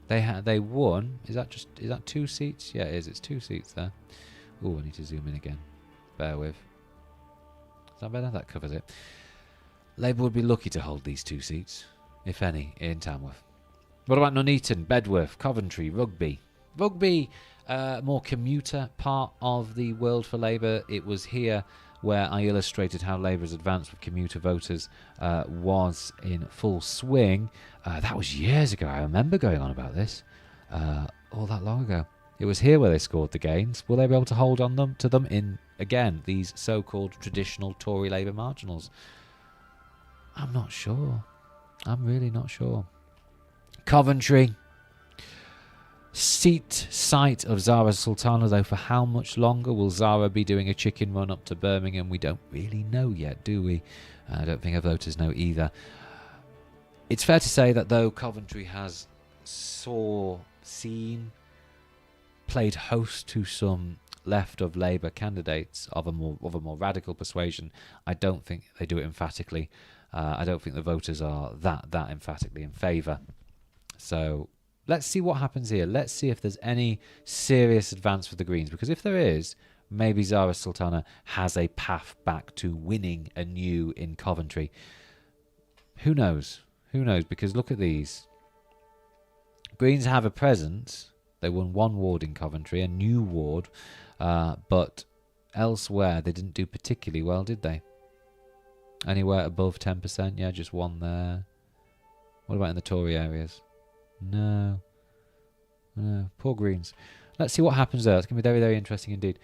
They won. Is that 2 seats? Yeah, it is. It's 2 seats there. Oh, I need to zoom in again. Bear with. Is that better? That covers it. Labour would be lucky to hold these 2 seats, if any, in Tamworth. What about Nuneaton, Bedworth, Coventry, Rugby? Rugby, more commuter part of the world for Labour. It was here where I illustrated how Labour's advance with commuter voters was in full swing. That was years ago. I remember going on about this all that long ago. It was here where they scored the gains. Will they be able to hold on to them in, again, these so-called traditional Tory Labour marginals? I'm not sure. I'm really not sure. Coventry. Site of Zara Sultana, though, for how much longer will Zara be doing a chicken run up to Birmingham? We don't really know yet, do we? I don't think our voters know either. It's fair to say that though Coventry has played host to some left of Labour candidates of a more radical persuasion, I don't think they do it emphatically. I don't think the voters are that emphatically in favour. So let's see what happens here. Let's see if there's any serious advance for the Greens, because if there is, maybe Zara Sultana has a path back to winning anew in Coventry. Who knows? Who knows? Because look at these. Greens have a presence. They won 1 ward in Coventry, a new ward, but elsewhere they didn't do particularly well, did they? Anywhere above 10%? Yeah, just 1 there. What about in the Tory areas? No. Poor Greens. Let's see what happens there. It's going to be very, very interesting indeed.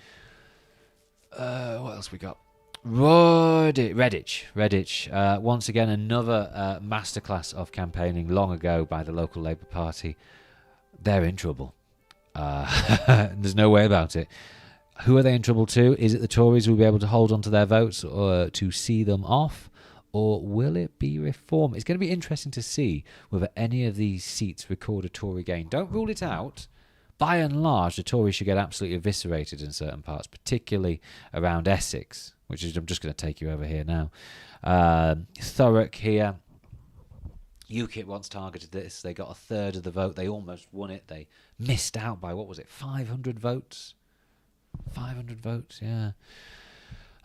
What else we got? Redditch. Once again, another masterclass of campaigning long ago by the local Labour Party. They're in trouble. There's no way about it. Who are they in trouble to? Is it the Tories who will be able to hold on to their votes or to see them off? Or will it be Reform? It's going to be interesting to see whether any of these seats record a Tory gain. Don't rule it out. By and large, the Tories should get absolutely eviscerated in certain parts, particularly around Essex, which is, I'm just going to take you over here now. Thurrock here. UKIP once targeted this. They got 1/3 of the vote. They almost won it. They missed out by, 500 votes? 500 votes, yeah.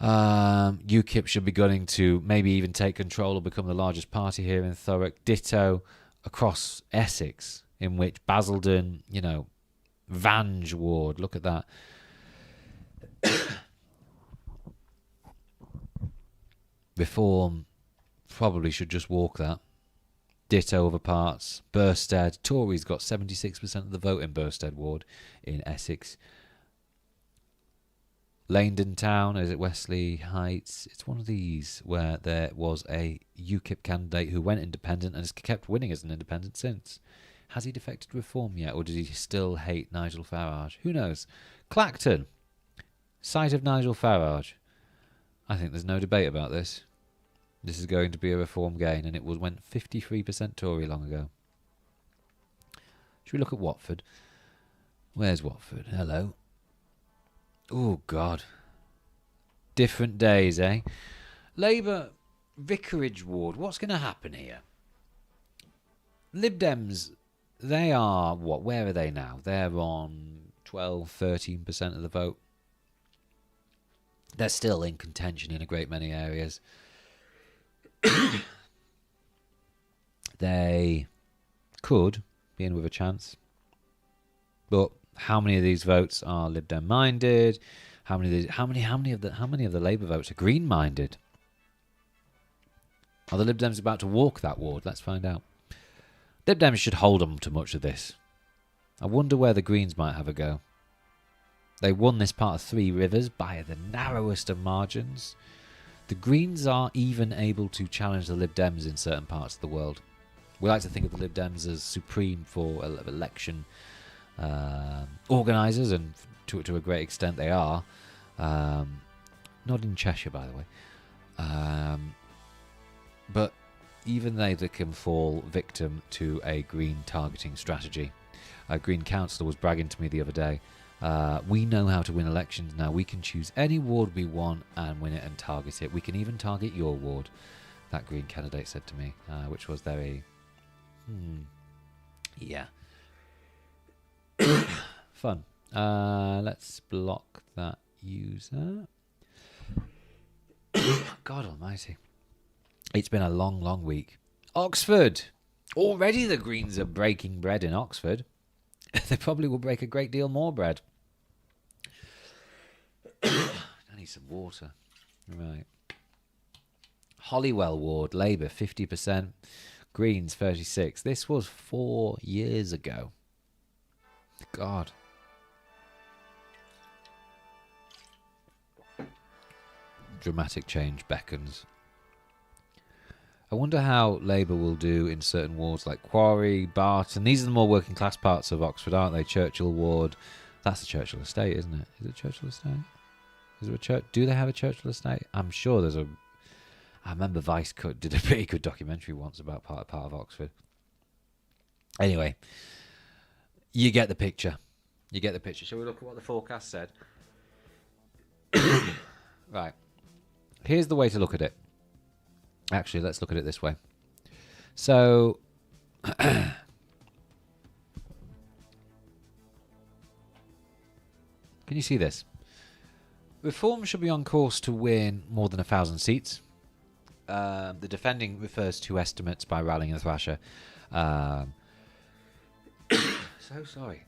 UKIP should be gunning to maybe even take control or become the largest party here in Thurrock. Ditto across Essex, in which Basildon, Vange Ward, look at that. Reform probably should just walk that. Ditto other parts. Burstead, Tories got 76% of the vote in Burstead Ward in Essex. Langdon Town, is it Wesley Heights? It's one of these where there was a UKIP candidate who went independent and has kept winning as an independent since. Has he defected Reform yet, or does he still hate Nigel Farage? Who knows? Clacton, site of Nigel Farage. I think there's no debate about this. This is going to be a Reform gain, and it went 53% Tory long ago. Should we look at Watford? Where's Watford? Hello. Oh, God. Different days, eh? Labour, Vicarage Ward. What's going to happen here? Lib Dems, they are, what? Where are they now? They're on 12, 13% of the vote. They're still in contention in a great many areas. They could be in with a chance. But how many of these votes are Lib Dem minded? How many of the Labour votes are Green minded? Are the Lib Dems about to walk that ward? Let's find out. Lib Dems should hold on to much of this. I wonder where the Greens might have a go. They won this part of Three Rivers by the narrowest of margins. The Greens are even able to challenge the Lib Dems in certain parts of the world. We like to think of the Lib Dems as supreme for election organisers, and to a great extent they are. Not in Cheshire, by the way. But even they can fall victim to a Green targeting strategy. A Green councillor was bragging to me the other day. We know how to win elections now. We can choose any ward we want and win it and target it. We can even target your ward, that Green candidate said to me, which was very... yeah. Fun. Let's block that user. God almighty. It's been a long, long week. Oxford. Already the Greens are breaking bread in Oxford. They probably will break a great deal more bread. I need some water. Right. Holywell Ward, Labour, 50%. Greens, 36%. This was 4 years ago. God. Dramatic change beckons. I wonder how Labour will do in certain wards like Quarry, Barton. These are the more working class parts of Oxford, aren't they? Churchill Ward. That's the Churchill Estate, isn't it? Is it Churchill Estate? Is there a church? Do they have a Churchill Estate? I'm sure there's a... I remember Vice did a pretty good documentary once about part of Oxford. Anyway, you get the picture. You get the picture. Shall we look at what the forecast said? Right. Here's the way to look at it. Actually, let's look at it this way. So, can you see this? Reform should be on course to win more than 1,000 seats. The defending refers to estimates by Rowling and Thrasher. So sorry.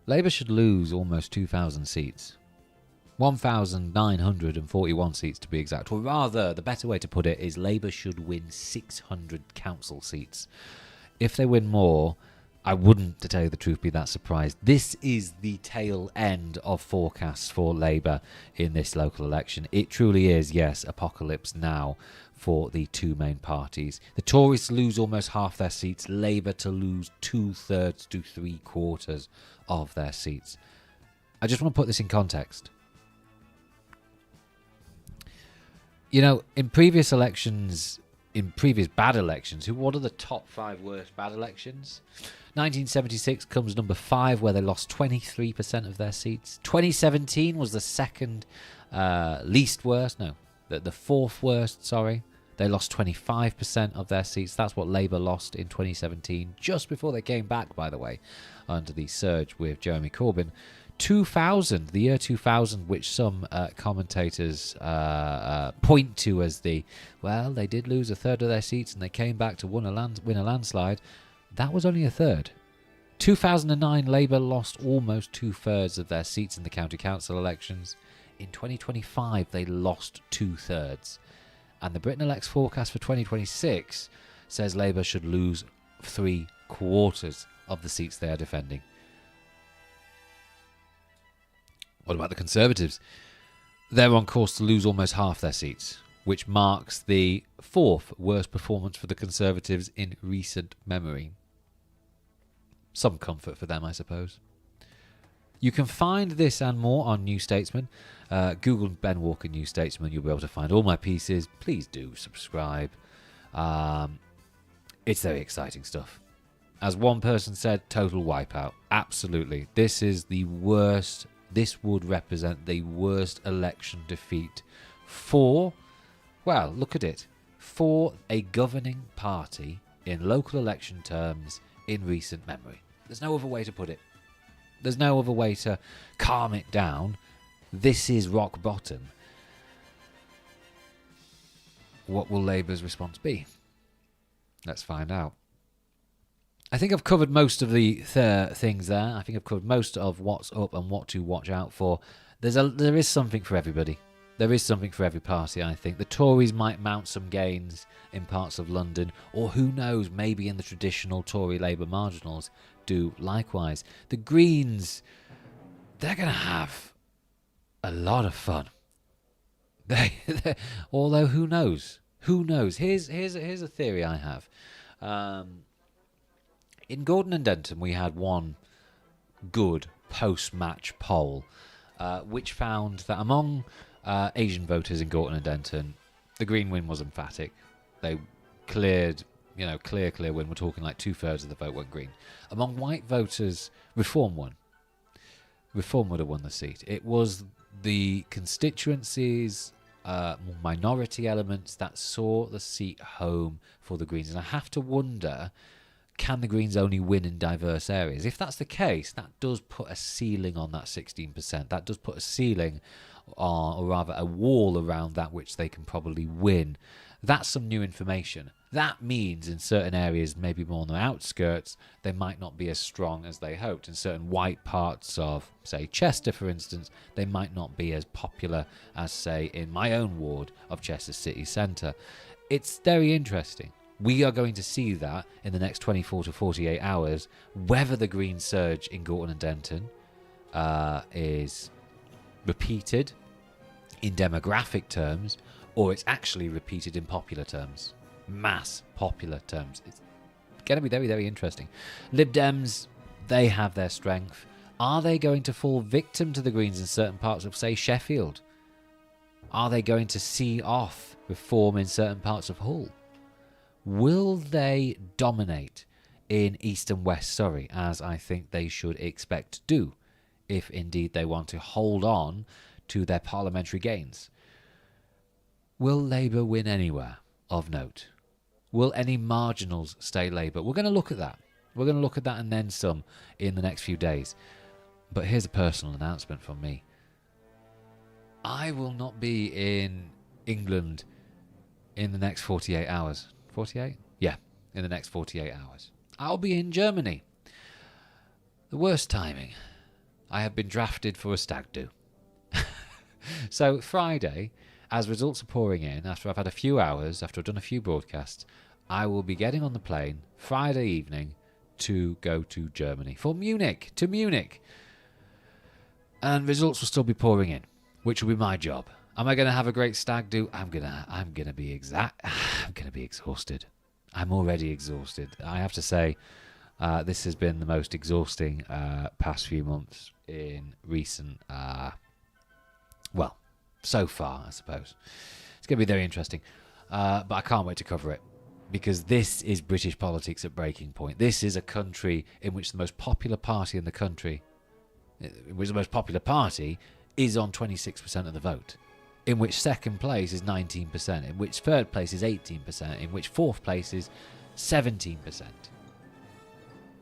Labour should lose almost 2,000 seats. 1,941 seats to be exact. Or rather, the better way to put it is Labour should win 600 council seats. If they win more, I wouldn't, to tell you the truth, be that surprised. This is the tail end of forecasts for Labour in this local election. It truly is, yes, apocalypse now for the two main parties. The Tories to lose almost half their seats, Labour to lose 2/3 to 3/4 of their seats. I just want to put this in context. You know, in previous elections, in previous bad elections, what are the top 5 worst bad elections? 1976 comes number 5, where they lost 23% of their seats. 2017 was the second least worst. No, the fourth worst, sorry. They lost 25% of their seats. That's what Labour lost in 2017, just before they came back, by the way, under the surge with Jeremy Corbyn. 2000, the year 2000, which some commentators point to as they did lose 1/3 of their seats and they came back to win a landslide. That was only 1/3. 2009, Labour lost almost 2/3 of their seats in the county council elections. In 2025, they lost 2/3. And the Britain Elect's forecast for 2026 says Labour should lose 3/4 of the seats they are defending. What about the Conservatives? They're on course to lose almost half their seats, which marks the fourth worst performance for the Conservatives in recent memory. Some comfort for them, I suppose. You can find this and more on New Statesman. Google Ben Walker New Statesman. You'll be able to find all my pieces. Please do subscribe. It's very exciting stuff. As one person said, total wipeout. Absolutely. This is the worst. This would represent the worst election defeat for, well, look at it, for a governing party in local election terms in recent memory. There's no other way to put it. There's no other way to calm it down. This is rock bottom. What will Labour's response be? Let's find out. I think I've covered most of the things there. I think I've covered most of what's up and what to watch out for. There is something for everybody. There is something for every party, I think. The Tories might mount some gains in parts of London, or who knows, maybe in the traditional Tory-Labour marginals do likewise. The Greens, they're going to have a lot of fun. Although, who knows? Who knows? Here's a theory I have. In Gordon and Denton, we had one good post-match poll, which found that among Asian voters in Gorton and Denton, the Green win was emphatic. They cleared, clear win. We're talking like 2/3 of the vote went Green. Among white voters, Reform won. Reform would have won the seat. It was the constituencies, minority elements that saw the seat home for the Greens. And I have to wonder, can the Greens only win in diverse areas? If that's the case, that does put a ceiling on that 16%. That does put a ceiling, or rather a wall around that which they can probably win. That's some new information. That means in certain areas, maybe more on the outskirts, they might not be as strong as they hoped. In certain white parts of, say, Chester, for instance, they might not be as popular as, say, in my own ward of Chester City Centre. It's very interesting. We are going to see that in the next 24 to 48 hours, whether the Green surge in Gorton and Denton is repeated in demographic terms, or it's actually repeated in popular terms, mass popular terms. It's going to be very, very interesting. Lib Dems, they have their strength. Are they going to fall victim to the Greens in certain parts of, say, Sheffield? Are they going to see off Reform in certain parts of Hull? Will they dominate in East and West Surrey, as I think they should expect to do, if indeed they want to hold on to their parliamentary gains? Will Labour win anywhere of note? Will any marginals stay Labour? We're going to look at that. We're going to look at that and then some in the next few days. But here's a personal announcement from me. I will not be in England in the next 48 hours. 48? Yeah, in the next 48 hours. I'll be in Germany. The worst timing. I have been drafted for a stag do. So Friday, as results are pouring in, after I've had a few hours, after I've done a few broadcasts, I will be getting on the plane Friday evening to go to Germany, to Munich. And results will still be pouring in, which will be my job. Am I going to have a great stag do? I'm gonna be exhausted. I'm already exhausted. I have to say, this has been the most exhausting past few months in recent, so far, I suppose. It's going to be very interesting, but I can't wait to cover it, because this is British politics at breaking point. This is a country in which the most popular party in the country, is on 26% of the vote, in which second place is 19%, in which third place is 18%, in which fourth place is 17%,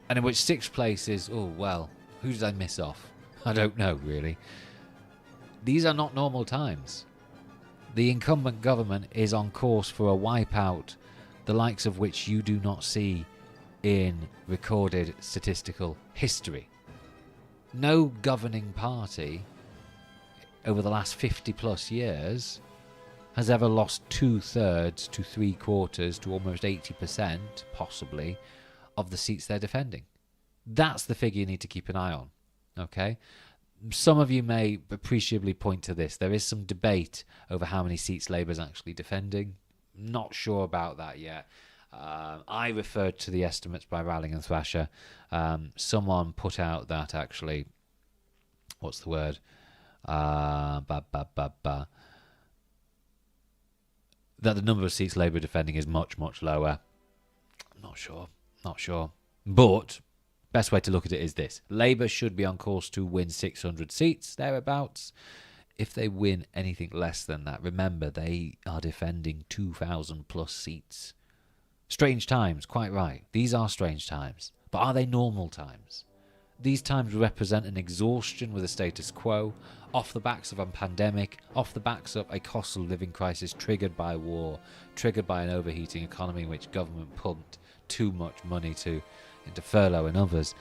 and in which sixth place is, who did I miss off? I don't know, really. These are not normal times. The incumbent government is on course for a wipeout, the likes of which you do not see in recorded statistical history. No governing party over the last 50 plus years has ever lost 2/3 to 3/4 to almost 80%, possibly, of the seats they're defending. That's the figure you need to keep an eye on. Okay? some of you may appreciably point to this. There is some debate over how many seats Labour is actually defending. Not sure about that yet. I referred to the estimates by Rowling and Thrasher. Someone put out that actually, what's the word? That the number of seats Labour are defending is much, much lower. Not sure. But best way to look at it is this. Labour should be on course to win 600 seats, thereabouts. If they win anything less than that, remember, they are defending 2,000 plus seats. Strange times, quite right. These are strange times. But are they normal times? These times represent an exhaustion with the status quo, off the backs of a pandemic, off the backs of a cost of living crisis triggered by war, triggered by an overheating economy in which government pumped too much money into furlough and others.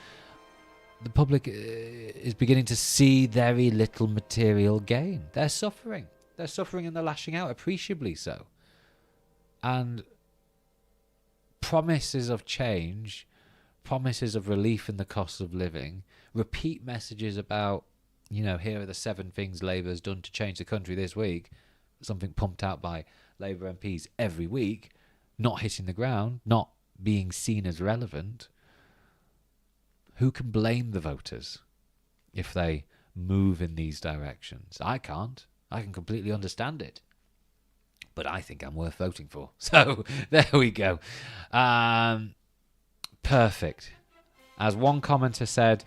The public is beginning to see very little material gain. They're suffering. And they're lashing out, appreciably so. And promises of change, promises of relief in the cost of living, repeat messages about, here are the 7 things Labour's done to change the country this week, something pumped out by Labour MPs every week, not hitting the ground, not being seen as relevant. Who can blame the voters if they move in these directions? I can't. I can completely understand it. But I think I'm worth voting for. So, there we go. Perfect. As one commenter said,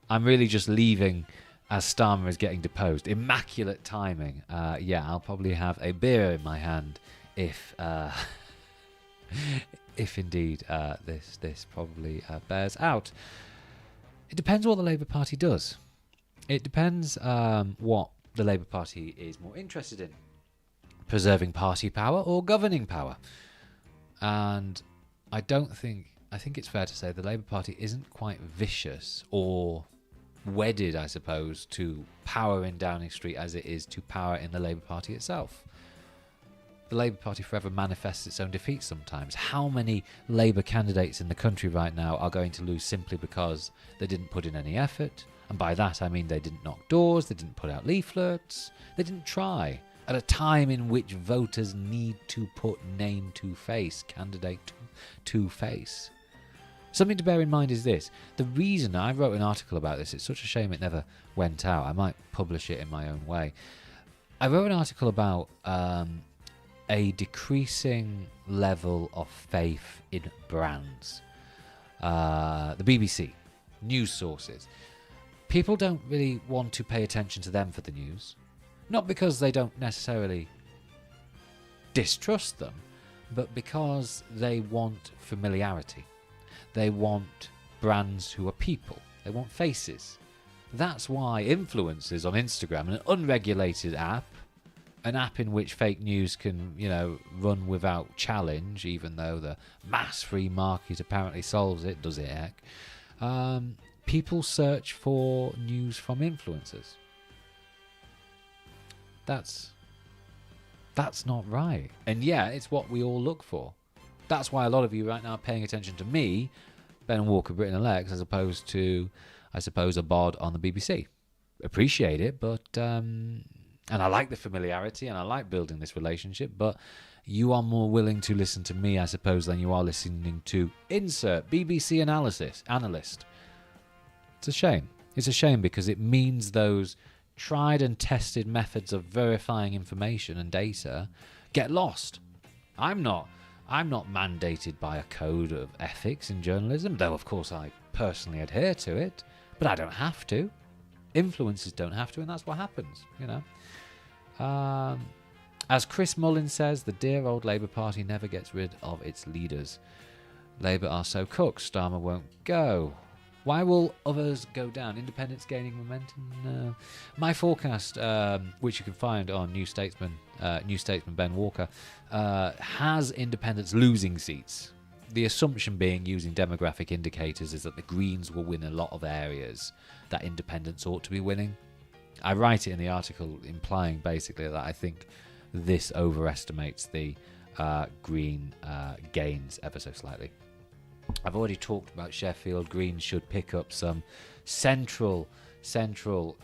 I'm really just leaving as Starmer is getting deposed. Immaculate timing. I'll probably have a beer in my hand if indeed this probably bears out. It depends what the Labour Party does. It depends what the Labour Party is more interested in. Preserving party power or governing power. And I think it's fair to say the Labour Party isn't quite vicious or wedded, I suppose, to power in Downing Street as it is to power in the Labour Party itself. The Labour Party forever manifests its own defeat sometimes. How many Labour candidates in the country right now are going to lose simply because they didn't put in any effort? And by that I mean they didn't knock doors, they didn't put out leaflets, they didn't try. At a time in which voters need to put name to face, candidate to face. Something to bear in mind is this. The reason I wrote an article about this, it's such a shame it never went out. I might publish it in my own way. I wrote an article about a decreasing level of faith in brands. The BBC, news sources. People don't really want to pay attention to them for the news. Not because they don't necessarily distrust them, but because they want familiarity. They want brands who are people. They want faces. That's why influencers on Instagram, an unregulated app, an app in which fake news can, run without challenge, even though the mass free market apparently solves it, does it heck? People search for news from influencers. That's not right. And it's what we all look for. That's why a lot of you right now are paying attention to me, Ben Walker, Britain-elect, as opposed to, I suppose, a bod on the BBC. Appreciate it, but and I like the familiarity and I like building this relationship, but you are more willing to listen to me, I suppose, than you are listening to insert BBC analyst. It's a shame. It's a shame because it means those tried and tested methods of verifying information and data get lost. I'm not mandated by a code of ethics in journalism, though of course I personally adhere to it, but I don't have to. Influencers don't have to, and that's what happens, As Chris Mullin says, the dear old Labour Party never gets rid of its leaders. Labour are so cooked, Starmer won't go. Why will others go down? Independents gaining momentum? No. My forecast, which you can find on New Statesman Ben Walker, has independents losing seats. The assumption being, using demographic indicators, is that the Greens will win a lot of areas that independents ought to be winning. I write it in the article implying basically that I think this overestimates the Green gains ever so slightly. I've already talked about Sheffield. Greens should pick up some central Central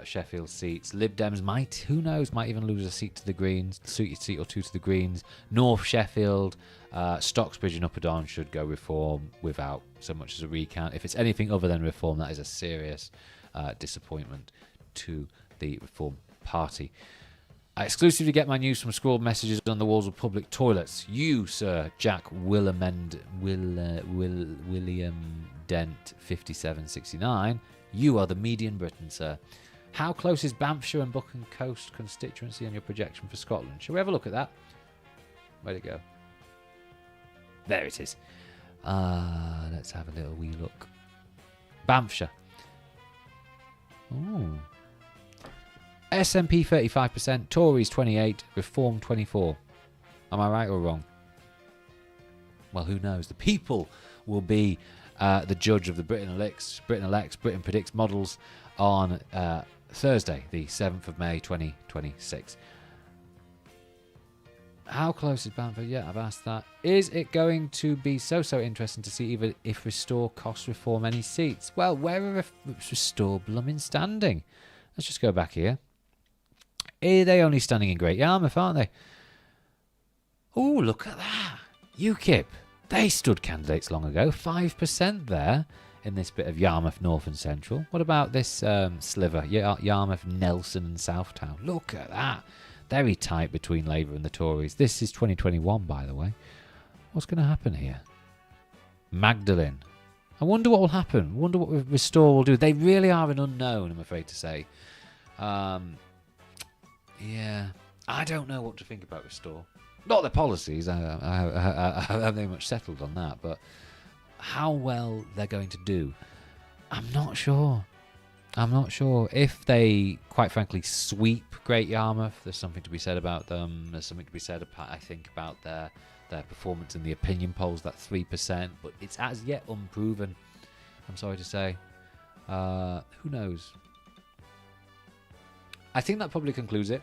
Sheffield seats. Lib Dems might, who knows, might even lose a seat to the Greens, seat or two to the Greens. North Sheffield, Stocksbridge and Upper Don should go Reform without so much as a recount. If it's anything other than Reform, that is a serious disappointment to the Reform Party. I exclusively get my news from scrawled messages on the walls of public toilets. You, sir, Jack William Dent 5769, you are the median Briton, sir. How close is Banffshire and Buchan Coast constituency on your projection for Scotland? Shall we have a look at that? Where'd it go? There it is. Let's have a little wee look. Banffshire. Ooh. SNP 35%, Tories 28%, Reform 24%. Am I right or wrong? Well, who knows? The people will be the judge of the Britain Elects, Britain Predicts models on Thursday, the 7th of May 2026. How close is Bamford? Yeah, I've asked that. Is it going to be so interesting to see even if Restore costs Reform any seats? Well, where are Restore blooming standing? Let's just go back here. Are they only standing in Great Yarmouth, aren't they? Oh, look at that. UKIP. They stood candidates long ago. 5% there in this bit of Yarmouth North and Central. What about this sliver? Yarmouth, Nelson and Southtown. Look at that. Very tight between Labour and the Tories. This is 2021, by the way. What's going to happen here? Magdalene. I wonder what will happen. I wonder what Restore will do. They really are an unknown, I'm afraid to say. Yeah, I don't know what to think about Restore. Not the policies, I haven't very much settled on that, but how well they're going to do, I'm not sure. If they, quite frankly, sweep Great Yarmouth, there's something to be said about them. There's something to be said, I think, about their performance in the opinion polls, that 3%, but it's as yet unproven, I'm sorry to say. Who knows? I think that probably concludes it.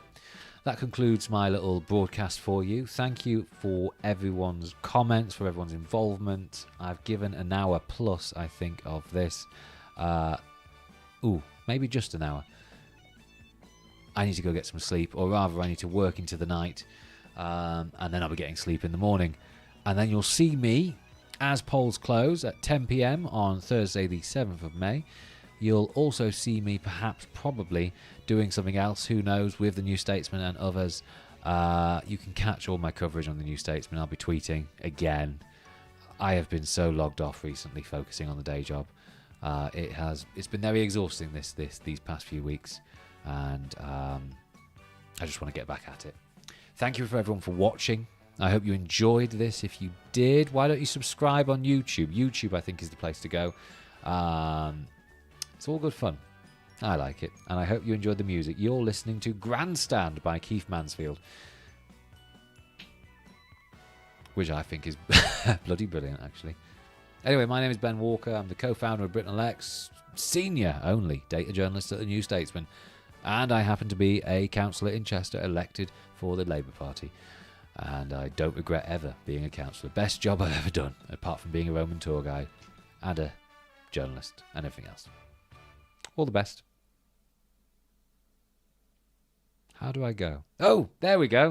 That concludes my little broadcast for you. Thank you for everyone's comments, for everyone's involvement. I've given an hour plus, I think, of this. Maybe just an hour. I need to go get some sleep, or rather I need to work into the night, and then I'll be getting sleep in the morning. And then you'll see me, as polls close, at 10 p.m. on Thursday the 7th of May. You'll also see me probably doing something else, who knows, with the New Statesman and others. You can catch all my coverage on the New Statesman. I'll be tweeting again. I have been so logged off recently, focusing on the day job. It's been very exhausting these past few weeks, and I just want to get back at it. Thank you for everyone for watching. I hope you enjoyed this. If you did, why don't you subscribe on YouTube? YouTube, I think, is the place to go. It's all good fun. I like it, and I hope you enjoyed the music. You're listening to Grandstand by Keith Mansfield, which I think is bloody brilliant, actually. Anyway, my name is Ben Walker. I'm the co-founder of Britain Elects, senior only data journalist at the New Statesman, and I happen to be a councillor in Chester elected for the Labour Party. And I don't regret ever being a councillor. Best job I've ever done, apart from being a Roman tour guide and a journalist and everything else. All the best. How do I go? Oh, there we go.